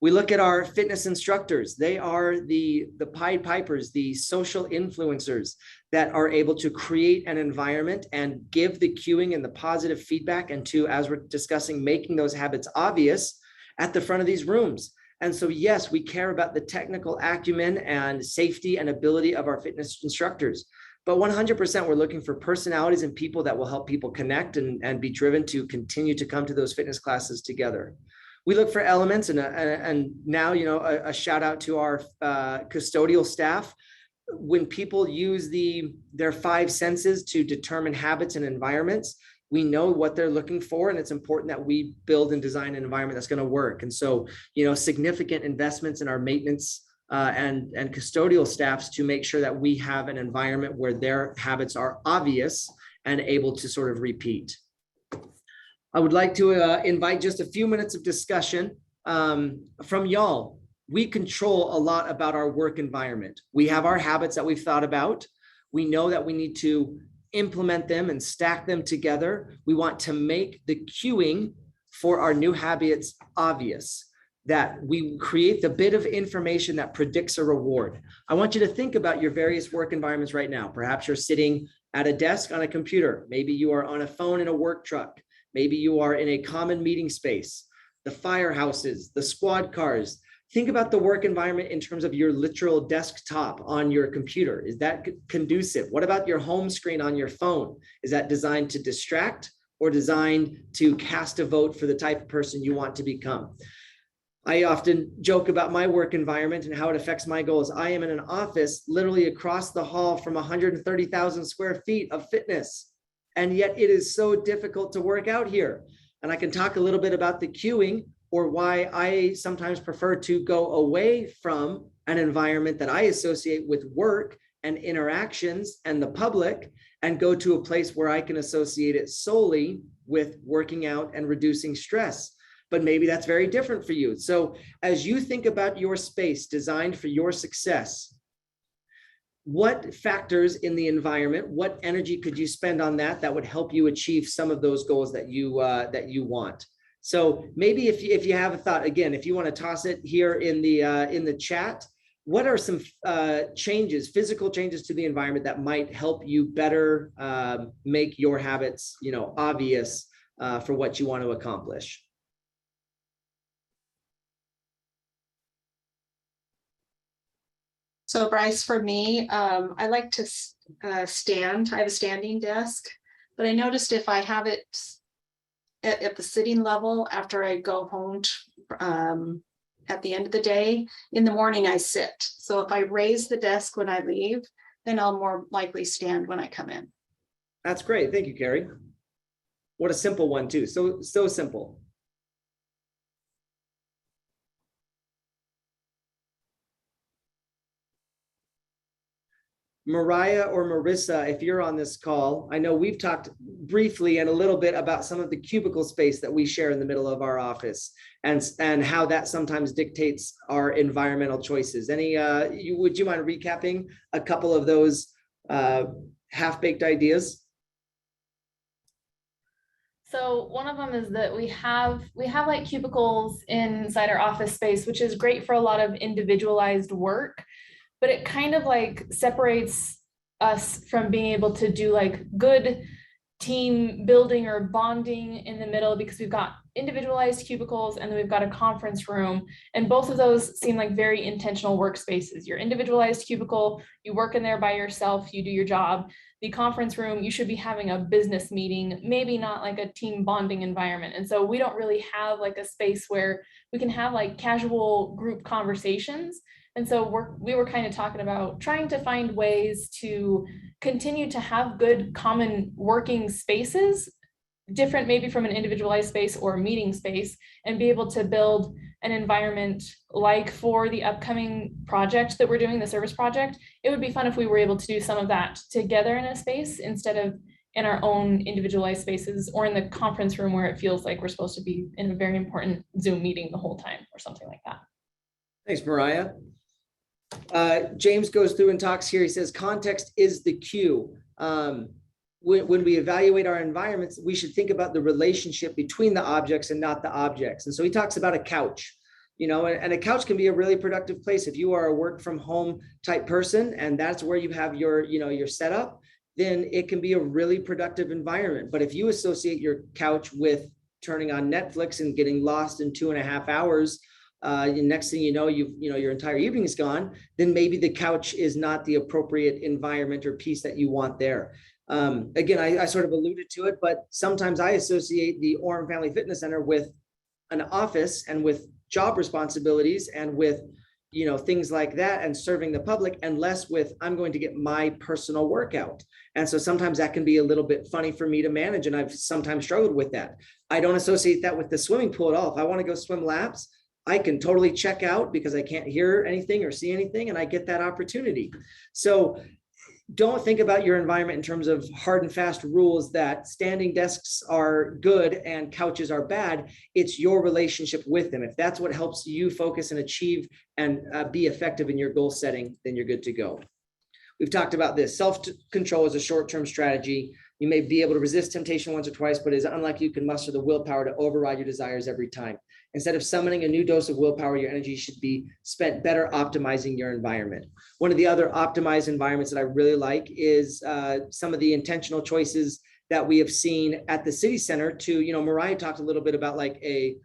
We look at our fitness instructors. They are the Pied Pipers, the social influencers that are able to create an environment and give the cueing and the positive feedback, and to, as we're discussing, making those habits obvious at the front of these rooms. And so, yes, we care about the technical acumen and safety and ability of our fitness instructors. But 100%, we're looking for personalities and people that will help people connect and be driven to continue to come to those fitness classes together. We look for elements, and now, you know, a shout out to our custodial staff. When people use their 5 senses to determine habits and environments, we know what they're looking for, and it's important that we build and design an environment that's going to work. And so, you know, significant investments in our maintenance and custodial staffs to make sure that we have an environment where their habits are obvious and able to sort of repeat. I would like to invite just a few minutes of discussion from y'all. We control a lot about our work environment. We have our habits that we've thought about. We know that we need to implement them and stack them together. We want to make the cueing for our new habits obvious, that we create the bit of information that predicts a reward. I want you to think about your various work environments right now. Perhaps you're sitting at a desk on a computer. Maybe you are on a phone in a work truck. Maybe you are in a common meeting space, the firehouses, the squad cars. Think about the work environment in terms of your literal desktop on your computer. Is that conducive? What about your home screen on your phone? Is that designed to distract or designed to cast a vote for the type of person you want to become? I often joke about my work environment and how it affects my goals. I am in an office literally across the hall from 130,000 square feet of fitness. And yet it is so difficult to work out here. And I can talk a little bit about the queuing, or why I sometimes prefer to go away from an environment that I associate with work and interactions and the public, and go to a place where I can associate it solely with working out and reducing stress. But maybe that's very different for you. So as you think about your space designed for your success, what factors in the environment, what energy could you spend on that would help you achieve some of those goals that you want? So maybe if you have a thought, again, if you want to toss it here in the chat, what are some changes, physical changes to the environment that might help you better make your habits, you know, obvious for what you want to accomplish? So Bryce, for me, I like to stand. I have a standing desk, but I noticed if I have it at the sitting level after I go home at the end of the day, in the morning I sit. So if I raise the desk when I leave, then I'll more likely stand when I come in. That's great. Thank you, Carrie. What a simple one too. So simple. Mariah or Marissa, if you're on this call, I know we've talked briefly and a little bit about some of the cubicle space that we share in the middle of our office and how that sometimes dictates our environmental choices. Would you mind recapping a couple of those half-baked ideas? So one of them is that we have like cubicles inside our office space, which is great for a lot of individualized work, but it kind of like separates us from being able to do like good team building or bonding in the middle, because we've got individualized cubicles and then we've got a conference room, and both of those seem like very intentional workspaces. Your individualized cubicle, you work in there by yourself, you do your job. The conference room, you should be having a business meeting, maybe not like a team bonding environment. And so we don't really have like a space where we can have like casual group conversations. And so we were kind of talking about trying to find ways to continue to have good common working spaces, different maybe from an individualized space or a meeting space, and be able to build an environment like for the upcoming project that we're doing, the service project. It would be fun if we were able to do some of that together in a space instead of in our own individualized spaces or in the conference room where it feels like we're supposed to be in a very important Zoom meeting the whole time or something like that. Thanks, Mariah. James goes through and talks here. He says, context is the cue. When we evaluate our environments, we should think about the relationship between the objects and not the objects. And so he talks about a couch, and a couch can be a really productive place. If you are a work from home type person and that's where you have your setup, then it can be a really productive environment. But if you associate your couch with turning on Netflix and getting lost in 2.5 hours, next thing you know, your entire evening is gone, then maybe the couch is not the appropriate environment or piece that you want there. Again, I sort of alluded to it, but sometimes I associate the Orem Family Fitness Center with an office and with job responsibilities and with, things like that and serving the public, and less with I'm going to get my personal workout. And so sometimes that can be a little bit funny for me to manage. And I've sometimes struggled with that. I don't associate that with the swimming pool at all. If I want to go swim laps, I can totally check out because I can't hear anything or see anything, and I get that opportunity. So don't think about your environment in terms of hard and fast rules that standing desks are good and couches are bad. It's your relationship with them. If that's what helps you focus and achieve and be effective in your goal setting, then you're good to go. We've talked about this. Self-control is a short-term strategy. You may be able to resist temptation once or twice, but it's unlikely you can muster the willpower to override your desires every time. Instead of summoning a new dose of willpower, your energy should be spent better optimizing your environment. One of the other optimized environments that I really like is some of the intentional choices that we have seen at the city center to, Mariah talked a little bit about like a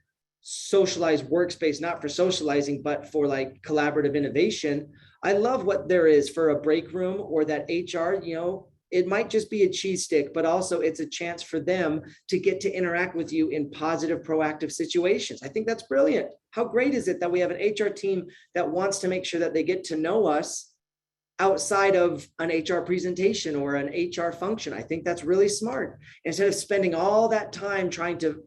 socialized workspace, not for socializing, but for like collaborative innovation. I love what there is for a break room or that HR, it might just be a cheese stick, but also it's a chance for them to get to interact with you in positive, proactive situations. I think that's brilliant. How great is it that we have an HR team that wants to make sure that they get to know us outside of an HR presentation or an HR function? I think that's really smart. Instead of spending all that time trying to,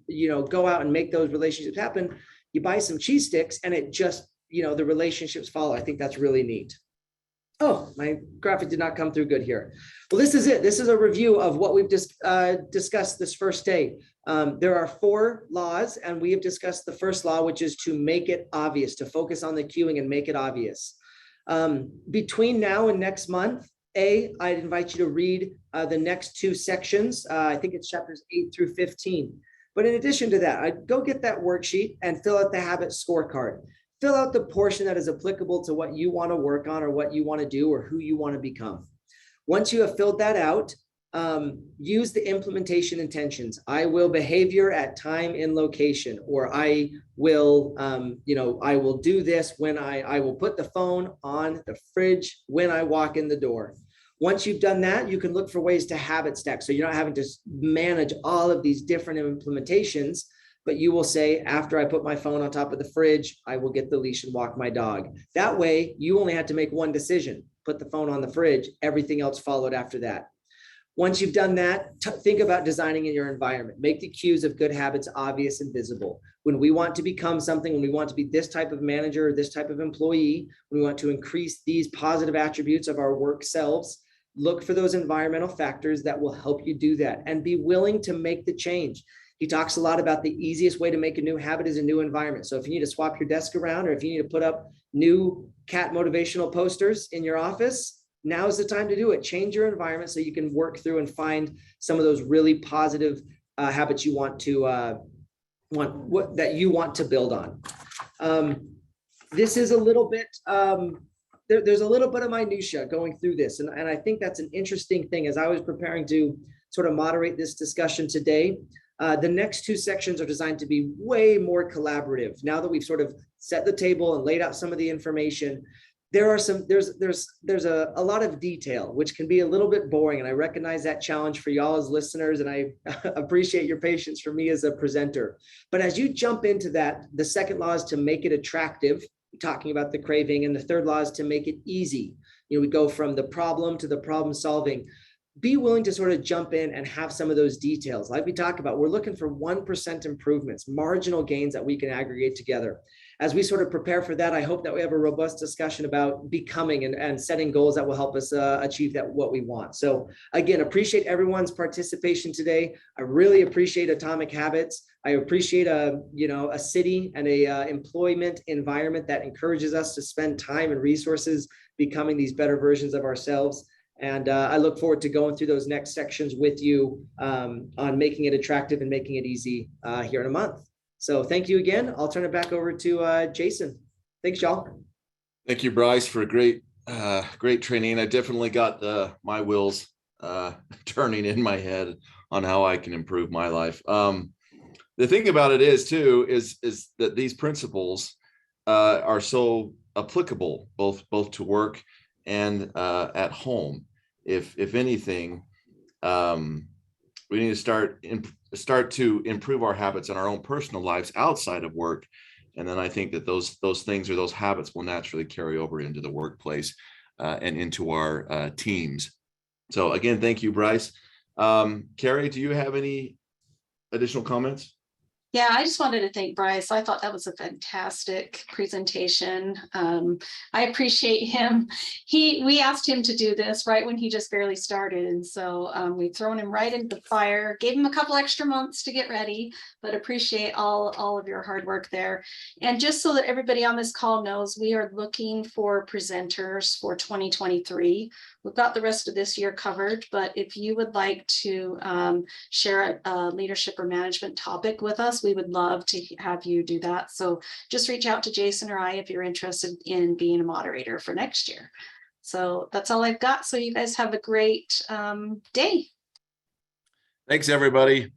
go out and make those relationships happen, you buy some cheese sticks and it just, the relationships follow. I think that's really neat. Oh, my graphic did not come through good here. Well, this is it. This is a review of what we've just discussed this first day. There are 4 laws, and we have discussed the first law, which is to make it obvious, to focus on the cueing and make it obvious. Between now and next month, I'd invite you to read the next 2 sections. I think it's chapters 8 through 15. But in addition to that, I'd go get that worksheet and fill out the habit scorecard. Fill out the portion that is applicable to what you want to work on or what you want to do or who you want to become. Once you have filled that out, use the implementation intentions. I will behavior at time and location, or I will, I will do this when I will put the phone on the fridge when I walk in the door. Once you've done that, you can look for ways to habit stack. So you're not having to manage all of these different implementations, but you will say, after I put my phone on top of the fridge, I will get the leash and walk my dog. That way, you only had to make one decision, put the phone on the fridge, everything else followed after that. Once you've done that, think about designing in your environment. Make the cues of good habits obvious and visible. When we want to become something, when we want to be this type of manager or this type of employee, when we want to increase these positive attributes of our work selves, look for those environmental factors that will help you do that and be willing to make the change. He talks a lot about the easiest way to make a new habit is a new environment. So if you need to swap your desk around, or if you need to put up new cat motivational posters in your office, now is the time to do it. Change your environment so you can work through and find some of those really positive habits you want to that you want to build on. This is a little bit, there's a little bit of minutia going through this. And I think that's an interesting thing. As I was preparing to sort of moderate this discussion today, the next two sections are designed to be way more collaborative. Now that we've sort of set the table and laid out some of the information, there's a lot of detail, which can be a little bit boring. And I recognize that challenge for y'all as listeners, and I appreciate your patience for me as a presenter. But as you jump into that, the second law is to make it attractive, talking about the craving, and the third law is to make it easy. We go from the problem to the problem solving. Be willing to sort of jump in and have some of those details. Like we talked about, we're looking for 1% improvements, marginal gains that we can aggregate together. As we sort of prepare for that, I hope that we have a robust discussion about becoming and setting goals that will help us achieve what we want. So again, appreciate everyone's participation today. I really appreciate Atomic Habits. I appreciate a city and a employment environment that encourages us to spend time and resources becoming these better versions of ourselves. And I look forward to going through those next sections with you on making it attractive and making it easy here in a month. So thank you again. I'll turn it back over to Jason. Thanks, y'all. Thank you, Bryce, for a great training. I definitely got my wheels turning in my head on how I can improve my life. The thing about it is that these principles are so applicable both to work and at home. If anything, we need to start to improve our habits in our own personal lives outside of work. And then I think that those things or those habits will naturally carry over into the workplace and into our teams. So again, thank you, Bryce. Carrie, do you have any additional comments? Yeah, I just wanted to thank Bryce. I thought that was a fantastic presentation. I appreciate him. We asked him to do this right when he just barely started. And so we've thrown him right into the fire, gave him a couple extra months to get ready, but appreciate all of your hard work there. And just so that everybody on this call knows, we are looking for presenters for 2023. We've got the rest of this year covered, but if you would like to share a leadership or management topic with us, we would love to have you do that. So just reach out to Jason or I if you're interested in being a moderator for next year. So that's all I've got. So you guys have a great day. Thanks, everybody.